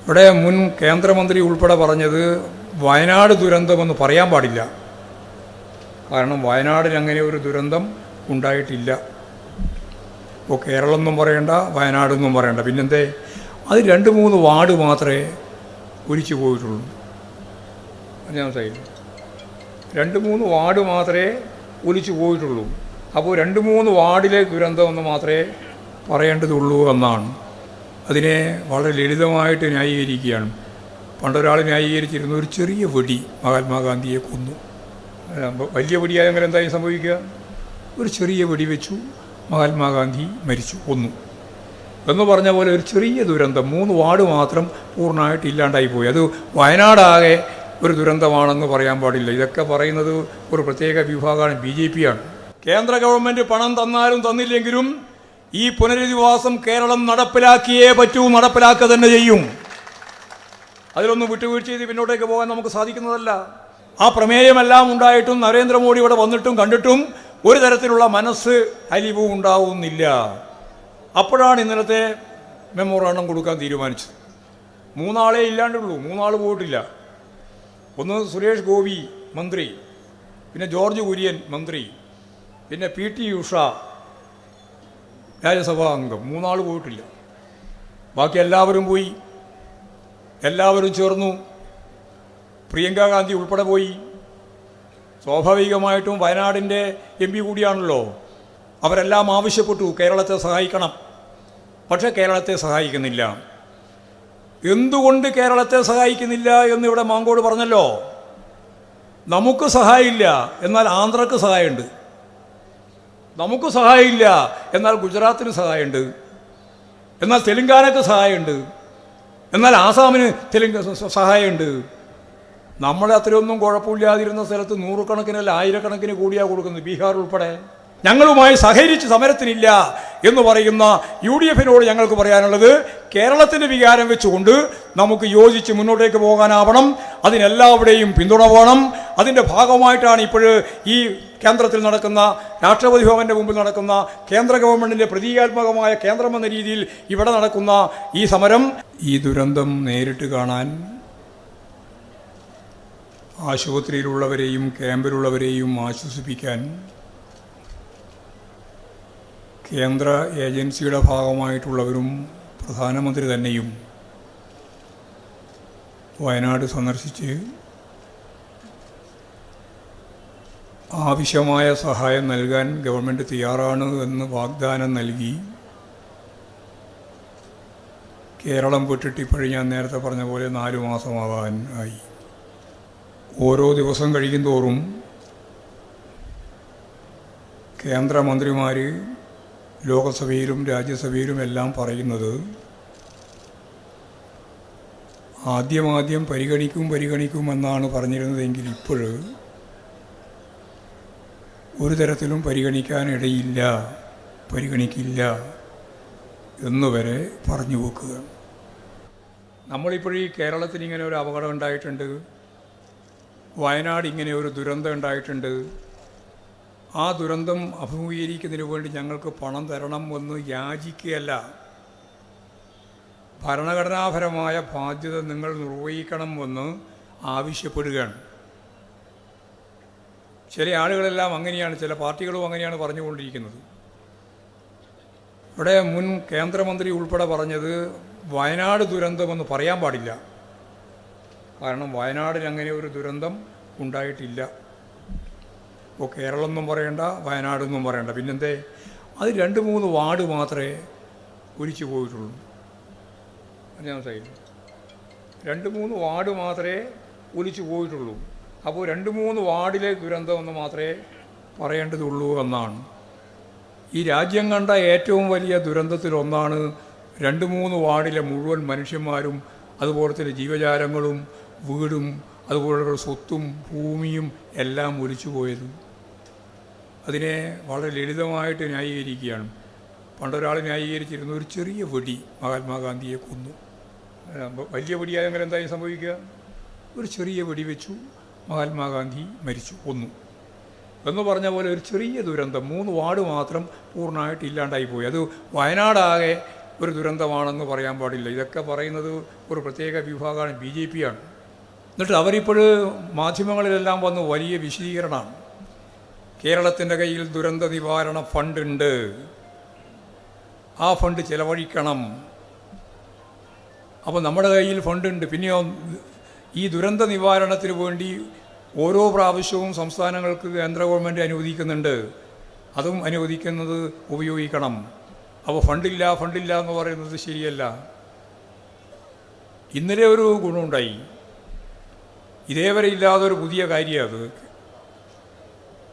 ഇവിടെ മുൻ കേന്ദ്രമന്ത്രി ഉൾപ്പെടെ പറഞ്ഞത് വയനാട് ദുരന്തമെന്ന് പറയാൻ പാടില്ല. കാരണം വയനാടിന് അങ്ങനെ ഒരു ദുരന്തം ഉണ്ടായിട്ടില്ല. ഇപ്പോൾ കേരളം എന്നും പറയണ്ട, വയനാടെന്നും പറയണ്ട, പിന്നെന്തേ അത് 2-3 വാർഡ് മാത്രമേ ഒലിച്ചു പോയിട്ടുള്ളൂ. ഞാൻ മനസ്സിലായില്ല, 2-3 വാർഡ് മാത്രമേ ഒലിച്ചു പോയിട്ടുള്ളൂ. അപ്പോൾ 2-3 വാർഡിലെ ദുരന്തമെന്ന് മാത്രമേ പറയേണ്ടതുള്ളൂ എന്നാണ്. അതിനെ വളരെ ലളിതമായിട്ട് ന്യായീകരിക്കുകയാണ്. പണ്ടൊരാൾ ന്യായീകരിച്ചിരുന്നു, ഒരു ചെറിയ വെടി മഹാത്മാഗാന്ധിയെ കൊന്നു. വലിയ വെടിയായെങ്കിൽ എന്തായി സംഭവിക്കുക? ഒരു ചെറിയ വെടി വെച്ചു, മഹാത്മാഗാന്ധി മരിച്ചു, കൊന്നു എന്ന് പറഞ്ഞ പോലെ ഒരു ചെറിയ ദുരന്തം 3 വാർഡ് മാത്രം പൂർണ്ണമായിട്ട് ഇല്ലാണ്ടായിപ്പോയി. അത് വയനാടാകെ ഒരു ദുരന്തമാണെന്ന് പറയാൻ പാടില്ല. ഇതൊക്കെ പറയുന്നത് ഒരു പ്രത്യേക വിഭാഗമാണ്, BJP ആണ്. കേന്ദ്ര ഗവൺമെൻറ് പണം തന്നാലും തന്നില്ലെങ്കിലും ഈ പുനരധിവാസം കേരളം നടപ്പിലാക്കിയേ പറ്റൂ, നടപ്പിലാക്കുക തന്നെ ചെയ്യും. അതിലൊന്നും വിട്ടുവീഴ്ച ചെയ്ത് പിന്നോട്ടേക്ക് പോകാൻ നമുക്ക് സാധിക്കുന്നതല്ല. ആ പ്രമേയമെല്ലാം ഉണ്ടായിട്ടും നരേന്ദ്രമോദി ഇവിടെ വന്നിട്ടും കണ്ടിട്ടും ഒരു തരത്തിലുള്ള മനസ്സ് അലിവും ഉണ്ടാവുന്നില്ല. അപ്പോഴാണ് ഇന്നലത്തെ മെമ്മോറാണ്ടം കൊടുക്കാൻ തീരുമാനിച്ചത്. 3 ആളെ ഇല്ലാണ്ടുള്ളൂ, 3 ആൾ പോയിട്ടില്ല. ഒന്ന് സുരേഷ് ഗോപി മന്ത്രി, പിന്നെ ജോർജ് കുര്യൻ മന്ത്രി, പിന്നെ PT ഉഷ രാജ്യസഭാ അംഗം, 3 ആൾ പോയിട്ടില്ല. ബാക്കി എല്ലാവരും പോയി, എല്ലാവരും ചേർന്നു. പ്രിയങ്ക ഗാന്ധി ഉൾപ്പെടെ പോയി. സ്വാഭാവികമായിട്ടും വയനാടിൻ്റെ MP കൂടിയാണല്ലോ. അവരെല്ലാം ആവശ്യപ്പെട്ടു കേരളത്തെ സഹായിക്കണം. പക്ഷേ കേരളത്തെ സഹായിക്കുന്നില്ല. എന്തുകൊണ്ട് കേരളത്തെ സഹായിക്കുന്നില്ല എന്ന് ഇവിടെ മാങ്കോട് പറഞ്ഞല്ലോ. നമുക്ക് സഹായമില്ല, എന്നാൽ ആന്ധ്രക്ക് സഹായമുണ്ട്. നമുക്ക് സഹായമില്ല, എന്നാൽ ഗുജറാത്തിന് സഹായമുണ്ട്. എന്നാൽ തെലുങ്കാനക്ക് സഹായമുണ്ട്. എന്നാൽ ആസാമിന് സഹായമുണ്ട്. നമ്മളെ അത്രയൊന്നും കുഴപ്പമില്ലാതിരുന്ന സ്ഥലത്ത് 100 കണക്കിനല്ല 1000 കൂടിയാണ് കൊടുക്കുന്നത്, ബീഹാർ ഉൾപ്പെടെ. ഞങ്ങളുമായി സഹകരിച്ച് സമരത്തിനില്ല എന്ന് പറയുന്ന UDF-നോട് ഞങ്ങൾക്ക് പറയാനുള്ളത്, കേരളത്തിൻ്റെ വികാരം വെച്ചുകൊണ്ട് നമുക്ക് യോജിച്ച് മുന്നോട്ടേക്ക് പോകാനാവണം. അതിനെല്ലാവരുടെയും പിന്തുണ വേണം. അതിൻ്റെ ഭാഗമായിട്ടാണ് ഇപ്പോൾ ഈ കേന്ദ്രത്തിൽ നടക്കുന്ന, രാഷ്ട്രപതി ഭവൻ്റെ മുമ്പിൽ നടക്കുന്ന കേന്ദ്ര ഗവൺമെൻറ്റിൻ്റെ പ്രതീകാത്മകമായ കേന്ദ്രമെന്ന രീതിയിൽ ഇവിടെ നടക്കുന്ന ഈ സമരം. ഈ ദുരന്തം നേരിട്ട് കാണാൻ ആശുപത്രിയിലുള്ളവരെയും ക്യാമ്പിലുള്ളവരെയും ആശ്വസിപ്പിക്കാൻ കേന്ദ്ര ഏജൻസിയുടെ ഭാഗമായിട്ടുള്ളവരും പ്രധാനമന്ത്രി തന്നെയും വയനാട് സന്ദർശിച്ച് ആവശ്യമായ സഹായം നൽകാൻ ഗവൺമെൻറ് തയ്യാറാണ് എന്ന് വാഗ്ദാനം നൽകി കേരളം വിട്ടിട്ട് ഇപ്പോഴും ഞാൻ നേരത്തെ പറഞ്ഞ പോലെ 4 മാസമാകാൻ ആയി. ഓരോ ദിവസം കഴിയും തോറും കേന്ദ്രമന്ത്രിമാർ ലോകസഭയിലും രാജ്യസഭയിലും എല്ലാം പറയുന്നത് ആദ്യം പരിഗണിക്കുമെന്നാണ് പറഞ്ഞിരുന്നതെങ്കിൽ ഇപ്പോൾ ഒരു തരത്തിലും പരിഗണിക്കാനിടയില്ല, പരിഗണിക്കില്ല എന്നുവരെ പറഞ്ഞു വെക്കുക. നമ്മളിപ്പോഴീ കേരളത്തിന് ഇങ്ങനെ ഒരു അപകടം ഉണ്ടായിട്ടുണ്ട്, വയനാട് ഇങ്ങനെ ഒരു ദുരന്തം ഉണ്ടായിട്ടുണ്ട്. ആ ദുരന്തം അഭിമുഖീകരിക്കുന്നതിന് വേണ്ടി ഞങ്ങൾക്ക് പണം തരണം എന്ന് യാചിക്കുകയല്ല, ഭരണഘടനാപരമായ ബാധ്യത നിങ്ങൾ നിർവഹിക്കണം എന്ന് ആവശ്യപ്പെടുകയാണ്. ചില ആളുകളെല്ലാം അങ്ങനെയാണ്, ചില പാർട്ടികളും അങ്ങനെയാണ് പറഞ്ഞുകൊണ്ടിരിക്കുന്നത്. ഇവിടെ മുൻ കേന്ദ്രമന്ത്രി ഉൾപ്പെടെ പറഞ്ഞത് വയനാട് ദുരന്തമെന്ന് പറയാൻ പാടില്ല. കാരണം വയനാടിന് അങ്ങനെ ഒരു ദുരന്തം ഉണ്ടായിട്ടില്ല. ഇപ്പോൾ കേരളം എന്നും പറയണ്ട, വയനാടെന്നും പറയണ്ട, പിന്നെന്തേ അത് 2-3 വാർഡ് മാത്രമേ ഒലിച്ചു പോയിട്ടുള്ളൂ. ഞാൻ മനസ്സിലായില്ല, 2-3 വാർഡ് മാത്രമേ ഒലിച്ചു പോയിട്ടുള്ളൂ. അപ്പോൾ 2-3 വാർഡിലെ ദുരന്തമെന്ന് മാത്രമേ പറയേണ്ടതുള്ളൂ എന്നാണ്. ഈ രാജ്യം കണ്ട ഏറ്റവും വലിയ ദുരന്തത്തിലൊന്നാണ് 2-3 വാർഡിലെ മുഴുവൻ മനുഷ്യന്മാരും അതുപോലെ തന്നെ ജീവജാലങ്ങളും വീടും അതുപോലുള്ള സ്വത്തും ഭൂമിയും എല്ലാം ഒലിച്ചു പോയത്. അതിനെ വളരെ ലളിതമായിട്ട് ന്യായീകരിക്കുകയാണ്. പണ്ടൊരാൾ ന്യായീകരിച്ചിരുന്നു, ഒരു ചെറിയ വെടി മഹാത്മാഗാന്ധിയെ കൊന്നു. വലിയ വെടിയായെങ്കിൽ എന്തായി സംഭവിക്കുക? ഒരു ചെറിയ വെടി വെച്ചു, മഹാത്മാഗാന്ധി മരിച്ചു, കൊന്നു എന്ന് പറഞ്ഞ പോലെ ഒരു ചെറിയ ദുരന്തം 3 വാർഡ് മാത്രം പൂർണ്ണമായിട്ട് ഇല്ലാണ്ടായിപ്പോയി. അത് വയനാടാകെ ഒരു ദുരന്തമാണെന്ന് പറയാൻ പാടില്ല. ഇതൊക്കെ പറയുന്നത് ഒരു പ്രത്യേക വിഭാഗമാണ്, BJP ആണ്. എന്നിട്ട് അവരിപ്പോൾ മാധ്യമങ്ങളിലെല്ലാം വന്ന് വലിയ വിശദീകരണമാണ്. കേരളത്തിൻ്റെ കയ്യിൽ ദുരന്ത നിവാരണ ഫണ്ടുണ്ട്, ആ ഫണ്ട് ചിലവഴിക്കണം. അപ്പോൾ നമ്മുടെ കയ്യിൽ ഫണ്ടുണ്ട്. പിന്നെയോ ഈ ദുരന്ത നിവാരണത്തിന് വേണ്ടി ഓരോ പ്രാവശ്യവും സംസ്ഥാനങ്ങൾക്ക് കേന്ദ്ര ഗവൺമെൻറ് അനുവദിക്കുന്നുണ്ട്, അതും അനുവദിക്കുന്നത് ഉപയോഗിക്കണം. അപ്പോൾ ഫണ്ടില്ല എന്ന് പറയുന്നത് ശരിയല്ല. ഇന്നലെ ഒരു ഗുണമുണ്ടായി, ഇതേവരെ ഇല്ലാതൊരു പുതിയ കാര്യം. അത്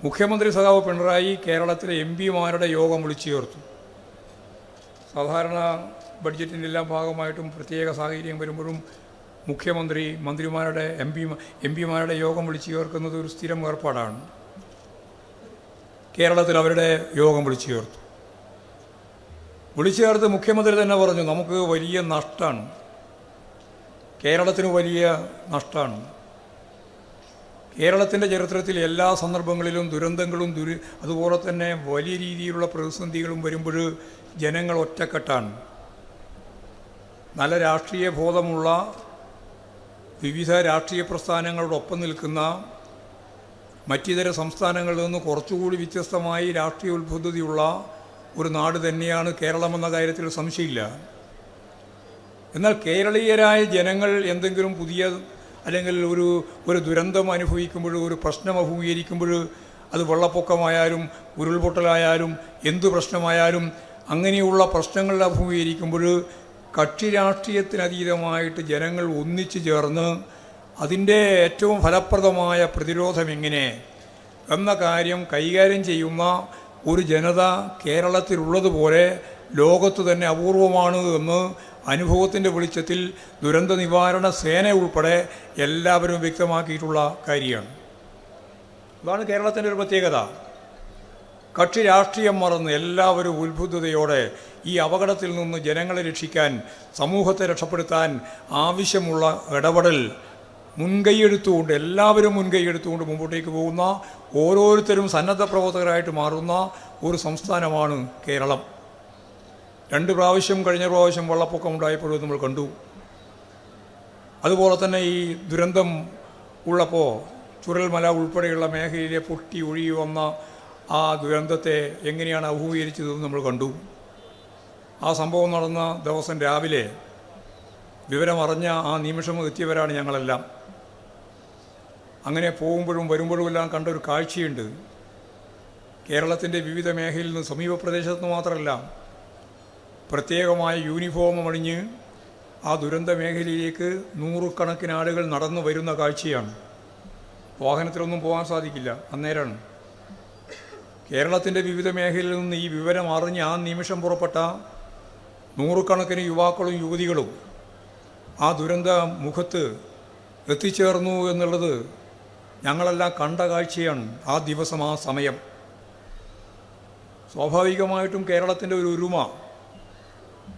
മുഖ്യമന്ത്രി സഖാവ് പിണറായി കേരളത്തിലെ MP-മാരുടെ യോഗം വിളിച്ചു ചേർത്തു. സാധാരണ ബഡ്ജറ്റിൻ്റെ എല്ലാം ഭാഗമായിട്ടും പ്രത്യേക സാഹചര്യം വരുമ്പോഴും മന്ത്രിമാരുടെ MP-മാരുടെ യോഗം വിളിച്ചു ചേർക്കുന്നത് ഒരു സ്ഥിരം ഏർപ്പാടാണ്. കേരളത്തിൽ അവരുടെ യോഗം വിളിച്ചു ചേർത്ത് മുഖ്യമന്ത്രി തന്നെ പറഞ്ഞു, നമുക്ക് വലിയ നഷ്ടമാണ്, കേരളത്തിന് വലിയ നഷ്ടമാണ്. കേരളത്തിൻ്റെ ചരിത്രത്തിൽ എല്ലാ സന്ദർഭങ്ങളിലും ദുരന്തങ്ങളും അതുപോലെ തന്നെ വലിയ രീതിയിലുള്ള പ്രതിസന്ധികളും വരുമ്പോൾ ജനങ്ങൾ ഒറ്റക്കെട്ടാണ്. നല്ല രാഷ്ട്രീയ ബോധമുള്ള വിവിധ രാഷ്ട്രീയ പ്രസ്ഥാനങ്ങളോടൊപ്പം നിൽക്കുന്ന മറ്റിതര സംസ്ഥാനങ്ങളിൽ നിന്ന് കുറച്ചുകൂടി വ്യത്യസ്തമായി രാഷ്ട്രീയ ഉത്ബുദ്ധതയുള്ള ഒരു നാട് തന്നെയാണ് കേരളമെന്ന കാര്യത്തിൽ സംശയമില്ല. എന്നാൽ കേരളീയരായ ജനങ്ങൾ എന്തെങ്കിലും പുതിയ അല്ലെങ്കിൽ ഒരു ദുരന്തം അനുഭവിക്കുമ്പോൾ, ഒരു പ്രശ്നം അഭിമുഖീകരിക്കുമ്പോൾ, അത് വെള്ളപ്പൊക്കമായാലും ഉരുൾപൊട്ടലായാലും എന്തു പ്രശ്നമായാലും അങ്ങനെയുള്ള പ്രശ്നങ്ങൾ അഭിമുഖീകരിക്കുമ്പോൾ കക്ഷി രാഷ്ട്രീയത്തിനതീതമായിട്ട് ജനങ്ങൾ ഒന്നിച്ചു ചേർന്ന് അതിൻ്റെ ഏറ്റവും ഫലപ്രദമായ പ്രതിരോധം എങ്ങനെ എന്ന കാര്യം കൈകാര്യം ചെയ്യുന്ന ഒരു ജനത കേരളത്തിലുള്ളതുപോലെ ലോകത്ത് തന്നെ അപൂർവമാണ് എന്ന് അനുഭവത്തിൻ്റെ വെളിച്ചത്തിൽ ദുരന്ത നിവാരണ സേന ഉൾപ്പെടെ എല്ലാവരും വ്യക്തമാക്കിയിട്ടുള്ള കാര്യമാണ്. അതാണ് കേരളത്തിൻ്റെ ഒരു പ്രത്യേകത. കക്ഷി രാഷ്ട്രീയം മറന്ന് എല്ലാവരും ഉത്ബുദ്ധതയോടെ ഈ അപകടത്തിൽ നിന്ന് ജനങ്ങളെ രക്ഷിക്കാൻ, സമൂഹത്തെ രക്ഷപ്പെടുത്താൻ ആവശ്യമുള്ള ഇടപെടൽ എല്ലാവരും മുൻകൈയെടുത്തുകൊണ്ട് മുമ്പോട്ടേക്ക് പോകുന്ന, ഓരോരുത്തരും സന്നദ്ധ പ്രവർത്തകരായിട്ട് മാറുന്ന ഒരു സംസ്ഥാനമാണ് കേരളം. കഴിഞ്ഞ പ്രാവശ്യം വെള്ളപ്പൊക്കം ഉണ്ടായപ്പോഴും നമ്മൾ കണ്ടു. അതുപോലെ തന്നെ ഈ ദുരന്തം ഉള്ളപ്പോൾ ചുരൽമല ഉൾപ്പെടെയുള്ള മേഖലയിലെ പൊട്ടി ഒഴുകി വന്ന ആ ദുരന്തത്തെ എങ്ങനെയാണ് അഭിമുഖീകരിച്ചതെന്ന് നമ്മൾ കണ്ടു. ആ സംഭവം നടന്ന ദിവസം രാവിലെ വിവരമറിഞ്ഞ ആ നിമിഷം എത്തിയവരാണ് ഞങ്ങളെല്ലാം. അങ്ങനെ പോകുമ്പോഴും വരുമ്പോഴുമെല്ലാം കണ്ട ഒരു കാഴ്ചയുണ്ട്. കേരളത്തിൻ്റെ വിവിധ മേഖലയിൽ നിന്ന്, സമീപ പ്രദേശത്ത് നിന്ന് മാത്രമല്ല, പ്രത്യേകമായ യൂണിഫോം അണിഞ്ഞ് ആ ദുരന്ത മേഖലയിലേക്ക് നൂറുകണക്കിന് ആളുകൾ നടന്നു വരുന്ന കാഴ്ചയാണ്. വാഹനത്തിലൊന്നും പോകാൻ സാധിക്കില്ല. അന്നേരമാണ് കേരളത്തിൻ്റെ വിവിധ മേഖലയിൽ നിന്ന് ഈ വിവരം അറിഞ്ഞ് ആ നിമിഷം പുറപ്പെട്ട നൂറുകണക്കിന് യുവാക്കളും യുവതികളും ആ ദുരന്ത മുഖത്ത് എത്തിച്ചേർന്നു എന്നുള്ളത് ഞങ്ങളെല്ലാം കണ്ട കാഴ്ചയാണ്. ആ ദിവസം, ആ സമയം സ്വാഭാവികമായിട്ടും കേരളത്തിൻ്റെ ഒരു ഒരുമ,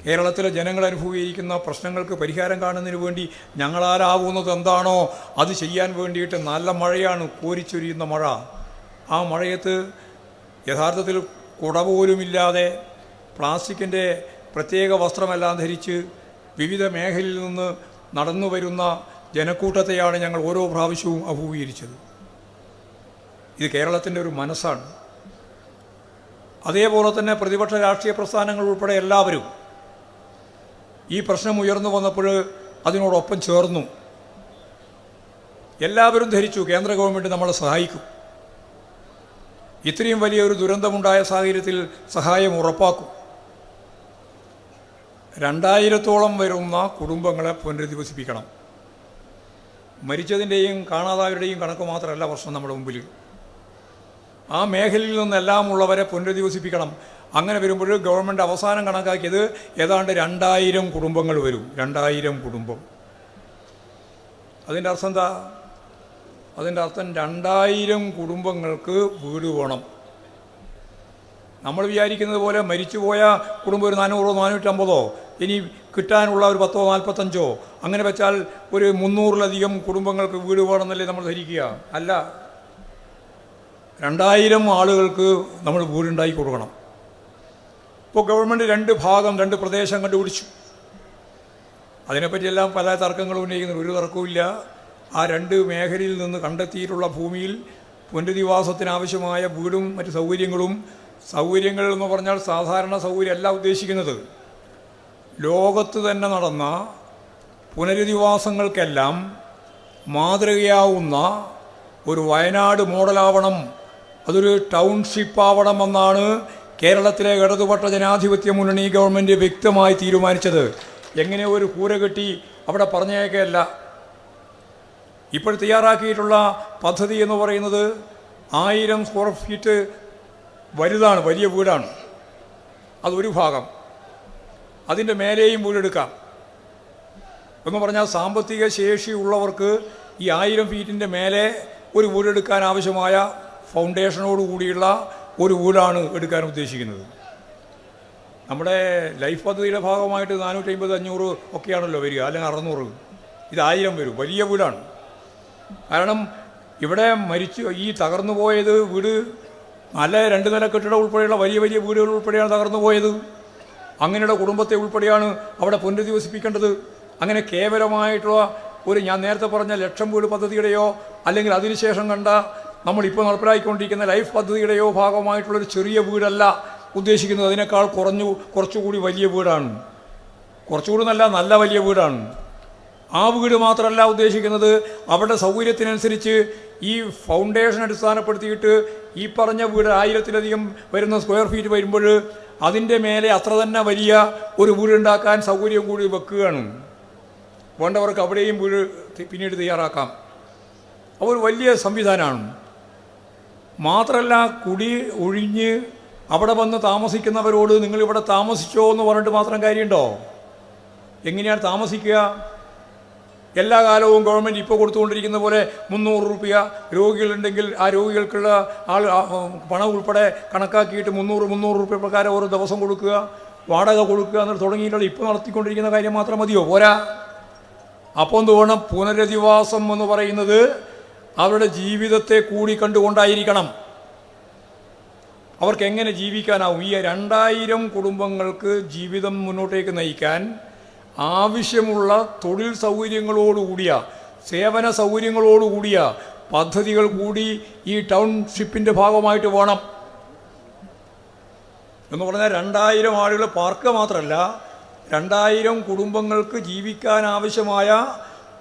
കേരളത്തിലെ ജനങ്ങൾ അനുഭവിക്കുന്ന പ്രശ്നങ്ങൾക്ക് പരിഹാരം കാണുന്നതിന് വേണ്ടി ഞങ്ങളാലാവുന്നത് എന്താണോ അത് ചെയ്യാൻ വേണ്ടിയിട്ട് നല്ല മഴയാണ്, കോരിച്ചൊരിയുന്ന മഴ. ആ മഴയത്ത് യഥാർത്ഥത്തിൽ കുട പോലുമില്ലാതെ പ്ലാസ്റ്റിക്കിൻ്റെ പ്രത്യേക വസ്ത്രമെല്ലാം ധരിച്ച് വിവിധ മേഖലയിൽ നിന്ന് നടന്നു വരുന്ന ജനക്കൂട്ടത്തെയാണ് ഞങ്ങൾ ഓരോ പ്രാവശ്യവും അഭിമുഖീകരിച്ചത്. ഇത് കേരളത്തിൻ്റെ ഒരു മനസ്സാണ്. അതേപോലെ തന്നെ പ്രതിപക്ഷ രാഷ്ട്രീയ പ്രസ്ഥാനങ്ങൾ ഉൾപ്പെടെ എല്ലാവരും ഈ പ്രശ്നം ഉയർന്നു വന്നപ്പോൾ അതിനോടൊപ്പം ചേർന്നു. എല്ലാവരും ധരിച്ചു കേന്ദ്ര ഗവൺമെൻറ് നമ്മളെ സഹായിക്കും, ഇത്രയും വലിയൊരു ദുരന്തമുണ്ടായ സാഹചര്യത്തിൽ സഹായം ഉറപ്പാക്കും. 2000-ഓളം വരുന്ന കുടുംബങ്ങളെ പുനരധിവസിപ്പിക്കണം. മരിച്ചതിൻ്റെയും കാണാതായവരുടെയും കണക്ക് മാത്രമല്ല പ്രശ്നം നമ്മുടെ മുമ്പിൽ. ആ മേഖലയിൽ നിന്നെല്ലാം ഉള്ളവരെ പുനരധിവസിപ്പിക്കണം. അങ്ങനെ വരുമ്പോൾ ഗവൺമെൻറ് അവസാനം കണക്കാക്കിയത് ഏതാണ്ട് 2000 കുടുംബങ്ങൾ വരും. 2000 കുടുംബം. അതിൻ്റെ അർത്ഥം എന്താ? അതിൻ്റെ അർത്ഥം 2000 കുടുംബങ്ങൾക്ക് വീട് വേണം. നമ്മൾ വിചാരിക്കുന്നത് പോലെ മരിച്ചുപോയ കുടുംബം ഒരു 400-450 ഇനി കിട്ടാനുള്ള ഒരു 10-45 അങ്ങനെ വെച്ചാൽ ഒരു 300-ലധികം കുടുംബങ്ങൾക്ക് വീട് വേണമെന്നല്ലേ നമ്മൾ ധരിക്കുക. അല്ല, 2000 ആളുകൾക്ക് നമ്മൾ വീടുണ്ടാക്കി കൊടുക്കണം. ഇപ്പോൾ ഗവൺമെൻറ് രണ്ട് പ്രദേശം കണ്ടുപിടിച്ചു. അതിനെപ്പറ്റിയെല്ലാം പല തർക്കങ്ങളും ഉന്നയിക്കുന്നു. ഒരു തർക്കവുമില്ല. ആ 2 മേഖലയിൽ നിന്ന് കണ്ടെത്തിയിട്ടുള്ള ഭൂമിയിൽ പുനരധിവാസത്തിനാവശ്യമായ വീടും മറ്റ് സൗകര്യങ്ങൾ എന്ന് പറഞ്ഞാൽ സാധാരണ സൗകര്യമല്ല ഉദ്ദേശിക്കുന്നത്. ലോകത്ത് തന്നെ നടന്ന പുനരധിവാസങ്ങൾക്കെല്ലാം മാതൃകയാവുന്ന ഒരു വയനാട് മോഡലാവണം, അതൊരു ടൗൺഷിപ്പ് ആവണമെന്നാണ് കേരളത്തിലെ ഇടതുപക്ഷ ജനാധിപത്യ മുന്നണി ഗവൺമെൻറ് വ്യക്തമായി തീരുമാനിച്ചത്. എങ്ങനെ ഒരു കൂര കെട്ടി അവിടെ പറഞ്ഞേക്കല്ല. ഇപ്പോൾ തയ്യാറാക്കിയിട്ടുള്ള പദ്ധതി എന്ന് പറയുന്നത് 1000 സ്ക്വയർ ഫീറ്റ് വലുതാണ്, വലിയ വീടാണ്. അതൊരു ഭാഗം. അതിൻ്റെ മേലെയും വീടെടുക്കാം എന്ന് പറഞ്ഞാൽ സാമ്പത്തിക ശേഷി ഉള്ളവർക്ക് ഈ 1000 ഫീറ്റിൻ്റെ മേലെ ഒരു വീടെടുക്കാൻ ആവശ്യമായ ഫൗണ്ടേഷനോട് കൂടിയുള്ള ഒരു വീടാണ് എടുക്കാൻ ഉദ്ദേശിക്കുന്നത്. നമ്മുടെ ലൈഫ് പദ്ധതിയുടെ ഭാഗമായിട്ട് 450-500 ഒക്കെയാണല്ലോ വരിക, അല്ലെങ്കിൽ 600. ഇത് 1000 വരും. വലിയ വീടാണ്. കാരണം ഇവിടെ ഈ തകർന്നു പോയത് വീട് നല്ല 2 നില കെട്ടിടം ഉൾപ്പെടെയുള്ള വലിയ വീടുകൾ ഉൾപ്പെടെയാണ് തകർന്നു പോയത്. അങ്ങനെയുള്ള കുടുംബത്തെ ഉൾപ്പെടെയാണ് അവിടെ പുനരധിവസിപ്പിക്കേണ്ടത്. അങ്ങനെ കേവലമായിട്ടുള്ള ഞാൻ നേരത്തെ പറഞ്ഞ 1,00,000 വീട് പദ്ധതിയുടെയോ അല്ലെങ്കിൽ അതിനുശേഷം കണ്ട നമ്മളിപ്പോൾ നടപ്പിലാക്കിക്കൊണ്ടിരിക്കുന്ന ലൈഫ് പദ്ധതിയുടെയോ ഭാഗമായിട്ടുള്ളൊരു ചെറിയ വീടല്ല ഉദ്ദേശിക്കുന്നത്. അതിനേക്കാൾ കുറച്ചുകൂടി വലിയ വീടാണ്. കുറച്ചുകൂടി നല്ല വലിയ വീടാണ്. ആ വീട് മാത്രമല്ല ഉദ്ദേശിക്കുന്നത്, അവരുടെ സൗകര്യത്തിനനുസരിച്ച് ഈ ഫൗണ്ടേഷൻ അടിസ്ഥാനപ്പെടുത്തിയിട്ട് ഈ പറഞ്ഞ വീട് 1000-ലധികം വരുന്ന സ്ക്വയർ ഫീറ്റ് വരുമ്പോൾ അതിൻ്റെ മേലെ അത്ര തന്നെ വലിയ ഒരു വീടുണ്ടാക്കാൻ സൗകര്യം കൂടി വെക്കുകയാണ്. വേണ്ടവർക്ക് അവിടെയും വീട് പിന്നീട് തയ്യാറാക്കാം. അപ്പോൾ ഒരു വലിയ സംവിധാനമാണ്. മാത്രമല്ല, കുടി ഒഴിഞ്ഞ് അവിടെ വന്ന് താമസിക്കുന്നവരോട് നിങ്ങളിവിടെ താമസിച്ചോ എന്ന് പറഞ്ഞിട്ട് മാത്രം കാര്യമുണ്ടോ? എങ്ങനെയാണ് താമസിക്കുക? എല്ലാ കാലവും ഗവൺമെൻറ് ഇപ്പോൾ കൊടുത്തുകൊണ്ടിരിക്കുന്ന പോലെ 300 രൂപ രോഗികളുണ്ടെങ്കിൽ ആ രോഗികൾക്കുള്ള പണം ഉൾപ്പെടെ കണക്കാക്കിയിട്ട് 300 രൂപ പ്രകാരം ഓരോ ദിവസം കൊടുക്കുക, വാടക കൊടുക്കുക എന്നിട്ട് തുടങ്ങിയിട്ടുള്ള ഇപ്പോൾ നടത്തിക്കൊണ്ടിരിക്കുന്ന കാര്യം മാത്രം മതിയോ? പോരാ. അപ്പോൾ എന്ത് വേണം? പുനരധിവാസം എന്ന് പറയുന്നത് അവരുടെ ജീവിതത്തെ കൂടി കണ്ടുകൊണ്ടായിരിക്കണം. അവർക്ക് എങ്ങനെ ജീവിക്കാനാവും? ഈ 2000 കുടുംബങ്ങൾക്ക് ജീവിതം മുന്നോട്ടേക്ക് നയിക്കാൻ ആവശ്യമുള്ള തൊഴിൽ സൗകര്യങ്ങളോടുകൂടിയ സേവന സൗകര്യങ്ങളോടുകൂടിയ പദ്ധതികൾ കൂടി ഈ ടൗൺഷിപ്പിൻ്റെ ഭാഗമായിട്ട് വേണം. എന്ന് പറഞ്ഞാൽ 2000 ആളുകൾ പാർക്കുക മാത്രമല്ല, 2000 കുടുംബങ്ങൾക്ക് ജീവിക്കാൻ ആവശ്യമായ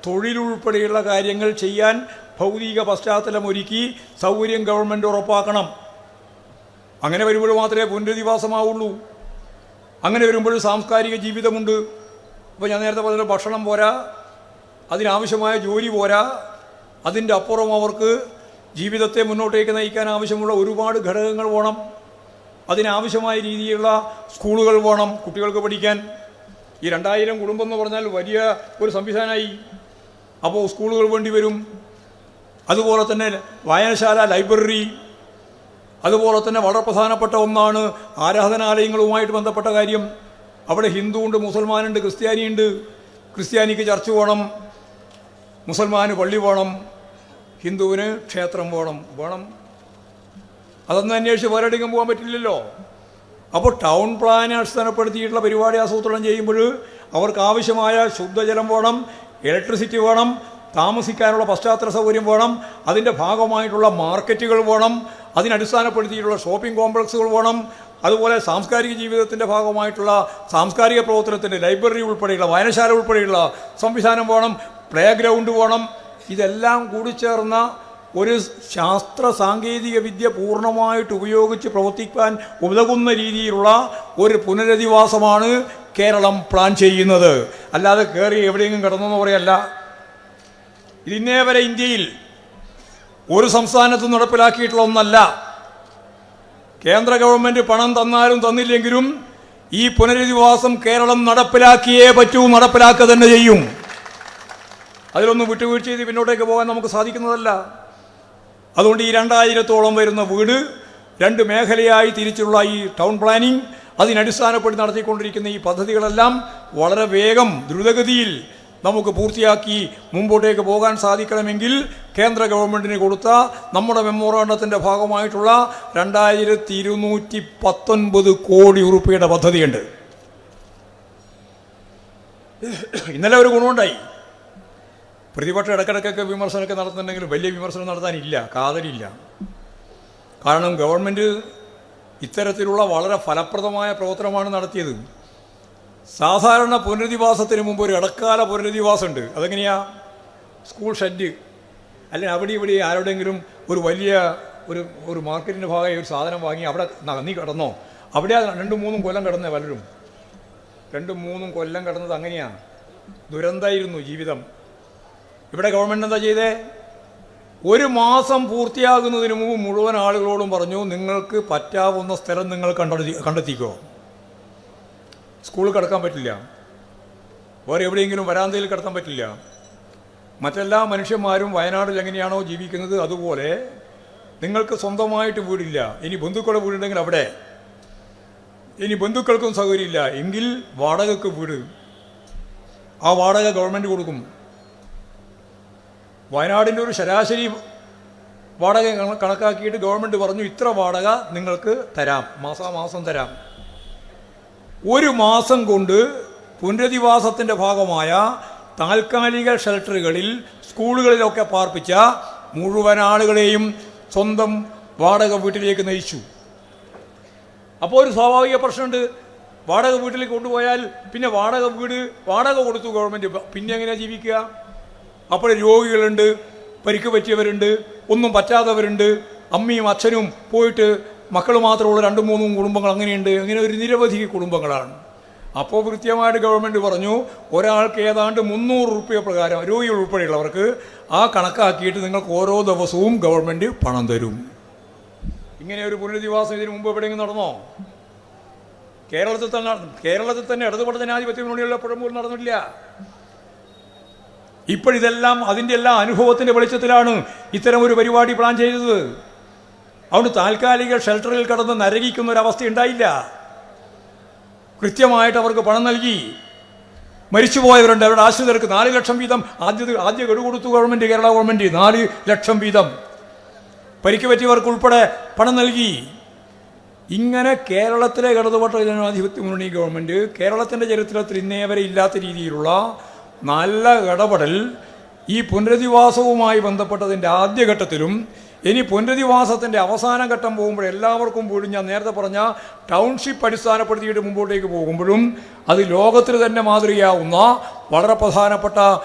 തൊഴിലുൾപ്പെടെയുള്ള കാര്യങ്ങൾ ചെയ്യാൻ ഭൗതിക പശ്ചാത്തലം ഒരുക്കി സൗകര്യം ഗവൺമെൻറ് ഉറപ്പാക്കണം. അങ്ങനെ വരുമ്പോൾ മാത്രമേ പുനരധിവാസമാവുള്ളൂ. അങ്ങനെ വരുമ്പോൾ സാംസ്കാരിക ജീവിതമുണ്ട്. ഇപ്പോൾ ഞാൻ നേരത്തെ പറഞ്ഞ ഭക്ഷണം പോരാ, അതിനാവശ്യമായ ജോലി പോരാ, അതിൻ്റെ അപ്പുറം അവർക്ക് ജീവിതത്തെ മുന്നോട്ടേക്ക് നയിക്കാൻ ആവശ്യമുള്ള ഒരുപാട് ഘടകങ്ങൾ വേണം. അതിനാവശ്യമായ രീതിയിലുള്ള സ്കൂളുകൾ വേണം കുട്ടികൾക്ക് പഠിക്കാൻ. ഈ 2000 കുടുംബം എന്ന് പറഞ്ഞാൽ വലിയ ഒരു സംവിധാനമായി. അപ്പോൾ സ്കൂളുകൾ വേണ്ടി വരും. അതുപോലെ തന്നെ വായനശാല, ലൈബ്രറി, അതുപോലെ തന്നെ വളരെ പ്രധാനപ്പെട്ട ഒന്നാണ് ആരാധനാലയങ്ങളുമായിട്ട് ബന്ധപ്പെട്ട കാര്യം. അവിടെ ഹിന്ദു ഉണ്ട്, മുസൽമാനുണ്ട്, ക്രിസ്ത്യാനിയുണ്ട്. ക്രിസ്ത്യാനിക്ക് ചർച്ച് വേണം, മുസൽമാന് പള്ളി വേണം, ഹിന്ദുവിന് ക്ഷേത്രം വേണം. അതൊന്നും അന്വേഷിച്ച് വേറെടുക്കാൻ പോകാൻ പറ്റില്ലല്ലോ. അപ്പോൾ ടൗൺ പ്ലാൻ അടിസ്ഥാനപ്പെടുത്തിയിട്ടുള്ള പരിപാടി ആസൂത്രണം ചെയ്യുമ്പോൾ അവർക്ക് ആവശ്യമായ ശുദ്ധജലം വേണം, ഇലക്ട്രിസിറ്റി വേണം, താമസിക്കാനുള്ള പശ്ചാത്തല സൗകര്യം വേണം, അതിൻ്റെ ഭാഗമായിട്ടുള്ള മാർക്കറ്റുകൾ വേണം, അതിനടിസ്ഥാനപ്പെടുത്തിയിട്ടുള്ള ഷോപ്പിംഗ് കോംപ്ലക്സുകൾ വേണം. അതുപോലെ സാംസ്കാരിക ജീവിതത്തിൻ്റെ ഭാഗമായിട്ടുള്ള സാംസ്കാരിക പ്രവർത്തനത്തിൻ്റെ ലൈബ്രറി ഉൾപ്പെടെയുള്ള വായനശാല ഉൾപ്പെടെയുള്ള സംവിധാനം വേണം, പ്ലേ ഗ്രൗണ്ട് വേണം. ഇതെല്ലാം കൂടി ചേർന്ന ഒരു ശാസ്ത്ര സാങ്കേതിക വിദ്യ പൂർണ്ണമായിട്ട് ഉപയോഗിച്ച് പ്രവർത്തിക്കാൻ ഉതകുന്ന രീതിയിലുള്ള ഒരു പുനരധിവാസമാണ് കേരളം പ്ലാൻ ചെയ്യുന്നത്. അല്ലാതെ കയറി എവിടെയെങ്കിലും കിടന്നെന്ന് പറയല്ല. ഇതിന്നേ വരെ ഇന്ത്യയിൽ ഒരു സംസ്ഥാനത്തും നടപ്പിലാക്കിയിട്ടുള്ള ഒന്നല്ല. കേന്ദ്ര ഗവൺമെൻറ് പണം തന്നാലും തന്നില്ലെങ്കിലും ഈ പുനരധിവാസം കേരളം നടപ്പിലാക്കിയേ പറ്റൂ, നടപ്പിലാക്കുക തന്നെ ചെയ്യും. അതിലൊന്നും വിട്ടുവീഴ്ച ചെയ്ത് പിന്നോട്ടേക്ക് പോകാൻ നമുക്ക് സാധിക്കുന്നതല്ല. അതുകൊണ്ട് ഈ 2000-ഓളം വരുന്ന വീട് 2 മേഖലയായി തിരിച്ചുള്ള ഈ ടൗൺ പ്ലാനിംഗ്, അതിനടിസ്ഥാനപ്പെടുത്തി നടത്തിക്കൊണ്ടിരിക്കുന്ന ഈ പദ്ധതികളെല്ലാം വളരെ വേഗം ദ്രുതഗതിയിൽ നമുക്ക് പൂർത്തിയാക്കി മുമ്പോട്ടേക്ക് പോകാൻ സാധിക്കണമെങ്കിൽ കേന്ദ്ര ഗവൺമെൻറ്റിന് കൊടുത്ത നമ്മുടെ മെമ്മോറാണ്ടത്തിൻ്റെ ഭാഗമായിട്ടുള്ള 2219 കോടി രൂപയുടെ പദ്ധതിയുണ്ട്. ഇന്നലെ ഒരു ഗുണമുണ്ടായി. പ്രതിപക്ഷം ഇടയ്ക്കിടയ്ക്കൊക്കെ വിമർശനമൊക്കെ നടത്തുന്നുണ്ടെങ്കിലും വലിയ വിമർശനം നടത്താനില്ല, കാതലില്ല. കാരണം ഗവൺമെൻറ് ഇത്തരത്തിലുള്ള വളരെ ഫലപ്രദമായ പ്രവർത്തനമാണ് നടത്തിയത്. സാധാരണ പുനരധിവാസത്തിന് മുമ്പ് ഒരു ഇടക്കാല പുനരധിവാസമുണ്ട്. അതെങ്ങനെയാ? സ്കൂൾ ഷെഡ് അല്ലെങ്കിൽ അവിടെ ഇവിടെ ആരുടെയെങ്കിലും ഒരു വലിയ ഒരു മാർക്കറ്റിൻ്റെ ഭാഗമായി ഒരു സാധനം വാങ്ങി അവിടെ നീ കിടന്നോ, അവിടെ 2-3 കൊല്ലം കിടന്നേ പലരും. 2-3 കൊല്ലം കിടന്നത് അങ്ങനെയാണ്. ദുരന്തമായിരുന്നു ജീവിതം. ഇവിടെ ഗവൺമെൻറ് എന്താ ചെയ്തേ? 1 മാസം പൂർത്തിയാകുന്നതിന് മുമ്പ് മുഴുവൻ ആളുകളോടും പറഞ്ഞു, നിങ്ങൾക്ക് പറ്റാവുന്ന സ്ഥലം നിങ്ങൾ കണ്ടെത്തിക്കോ. സ്കൂളിൽ കിടക്കാൻ പറ്റില്ല, വേറെ എവിടെയെങ്കിലും വരാന്തയിൽ കിടത്താൻ പറ്റില്ല. മറ്റെല്ലാ മനുഷ്യന്മാരും വയനാട്ടിൽ എങ്ങനെയാണോ ജീവിക്കുന്നത് അതുപോലെ നിങ്ങൾക്ക് സ്വന്തമായിട്ട് വീടില്ല. ഇനി ബന്ധുക്കളുടെ വീടുണ്ടെങ്കിൽ അവിടെ, ഇനി ബന്ധുക്കൾക്കും സൗകര്യമില്ല എങ്കിൽ വാടകയ്ക്ക് വീട്. ആ വാടക ഗവൺമെൻറ് കൊടുക്കും. വയനാടിൻ്റെ ഒരു ശരാശരി വാടക കണക്കാക്കിയിട്ട് ഗവൺമെൻറ് പറഞ്ഞു, ഇത്ര വാടക നിങ്ങൾക്ക് തരാം, മാസാമാസം തരാം. 1 മാസം കൊണ്ട് പുനരധിവാസത്തിൻ്റെ ഭാഗമായ താൽക്കാലിക ഷെൽട്ടറുകളിൽ സ്കൂളുകളിലൊക്കെ പാർപ്പിച്ച മുഴുവൻ ആളുകളെയും സ്വന്തം വാടക വീട്ടിലേക്ക് നയിച്ചു. അപ്പോൾ ഒരു സ്വാഭാവിക പ്രശ്നമുണ്ട്. വാടക വീട്ടിലേക്ക് കൊണ്ടുപോയാൽ പിന്നെ വാടക കൊടുത്തു ഗവൺമെൻറ്, പിന്നെ എങ്ങനെയാണ് ജീവിക്കുക? അപ്പോൾ രോഗികളുണ്ട്, പരിക്ക് പറ്റിയവരുണ്ട്, ഒന്നും പറ്റാത്തവരുണ്ട്, അമ്മയും അച്ഛനും പോയിട്ട് മക്കൾ മാത്രമുള്ള 2-3 കുടുംബങ്ങൾ അങ്ങനെയുണ്ട്. അങ്ങനെ ഒരു നിരവധി കുടുംബങ്ങളാണ്. അപ്പോൾ കൃത്യമായിട്ട് ഗവൺമെൻറ് പറഞ്ഞു, ഒരാൾക്ക് ഏതാണ്ട് 300 രൂപ പ്രകാരം രോഗികൾ ഉൾപ്പെടെയുള്ളവർക്ക് ആ കണക്കാക്കിയിട്ട് നിങ്ങൾക്ക് ഓരോ ദിവസവും ഗവൺമെൻറ് പണം തരും. ഇങ്ങനെ ഒരു പുനരധിവാസം ഇതിനു മുമ്പ് എവിടെയെങ്കിലും നടന്നോ? കേരളത്തിൽ തന്നെ ഇടതുപക്ഷ ജനാധിപത്യ മുന്നണിയുള്ള പുഴമ്പൂർ നടന്നിട്ടില്ല. ഇപ്പോഴിതെല്ലാം അതിൻ്റെ എല്ലാ അനുഭവത്തിൻ്റെ വെളിച്ചത്തിലാണ് ഇത്തരം ഒരു പരിപാടി പ്ലാൻ ചെയ്തത്. അതുകൊണ്ട് താൽക്കാലിക ഷെൽട്ടറിൽ കിടന്ന് നരകിക്കുന്ന ഒരവസ്ഥ ഉണ്ടായില്ല. കൃത്യമായിട്ട് അവർക്ക് പണം നൽകി. മരിച്ചുപോയവരുണ്ട്, അവരുടെ ആശ്രിതർക്ക് 4 ലക്ഷം വീതം ആദ്യ ഗഡു കൊടുത്തു ഗവൺമെൻറ്, കേരള ഗവൺമെൻറ് 4 ലക്ഷം വീതം. പരിക്ക് പറ്റിയവർക്ക് ഉൾപ്പെടെ പണം നൽകി. ഇങ്ങനെ കേരളത്തിലെ ഇടതുപക്ഷ ജനാധിപത്യ മുന്നണി ഗവൺമെൻറ് കേരളത്തിൻ്റെ ചരിത്രത്തിൽ ഇന്നേ വരെ ഇല്ലാത്ത രീതിയിലുള്ള നല്ല ഇടപെടൽ ഈ പുനരധിവാസവുമായി ബന്ധപ്പെട്ടതിൻ്റെ ആദ്യഘട്ടത്തിലും ഇനി പുനരധിവാസത്തിൻ്റെ അവസാന ഘട്ടം പോകുമ്പോൾ എല്ലാവർക്കും പോലും ഞാൻ നേരത്തെ പറഞ്ഞ ടൗൺഷിപ്പ് അടിസ്ഥാനപ്പെടുത്തിയിട്ട് മുമ്പോട്ടേക്ക് പോകുമ്പോഴും അത് ലോകത്തിന് തന്നെ മാതൃകയാവുന്ന വളരെ പ്രധാനപ്പെട്ട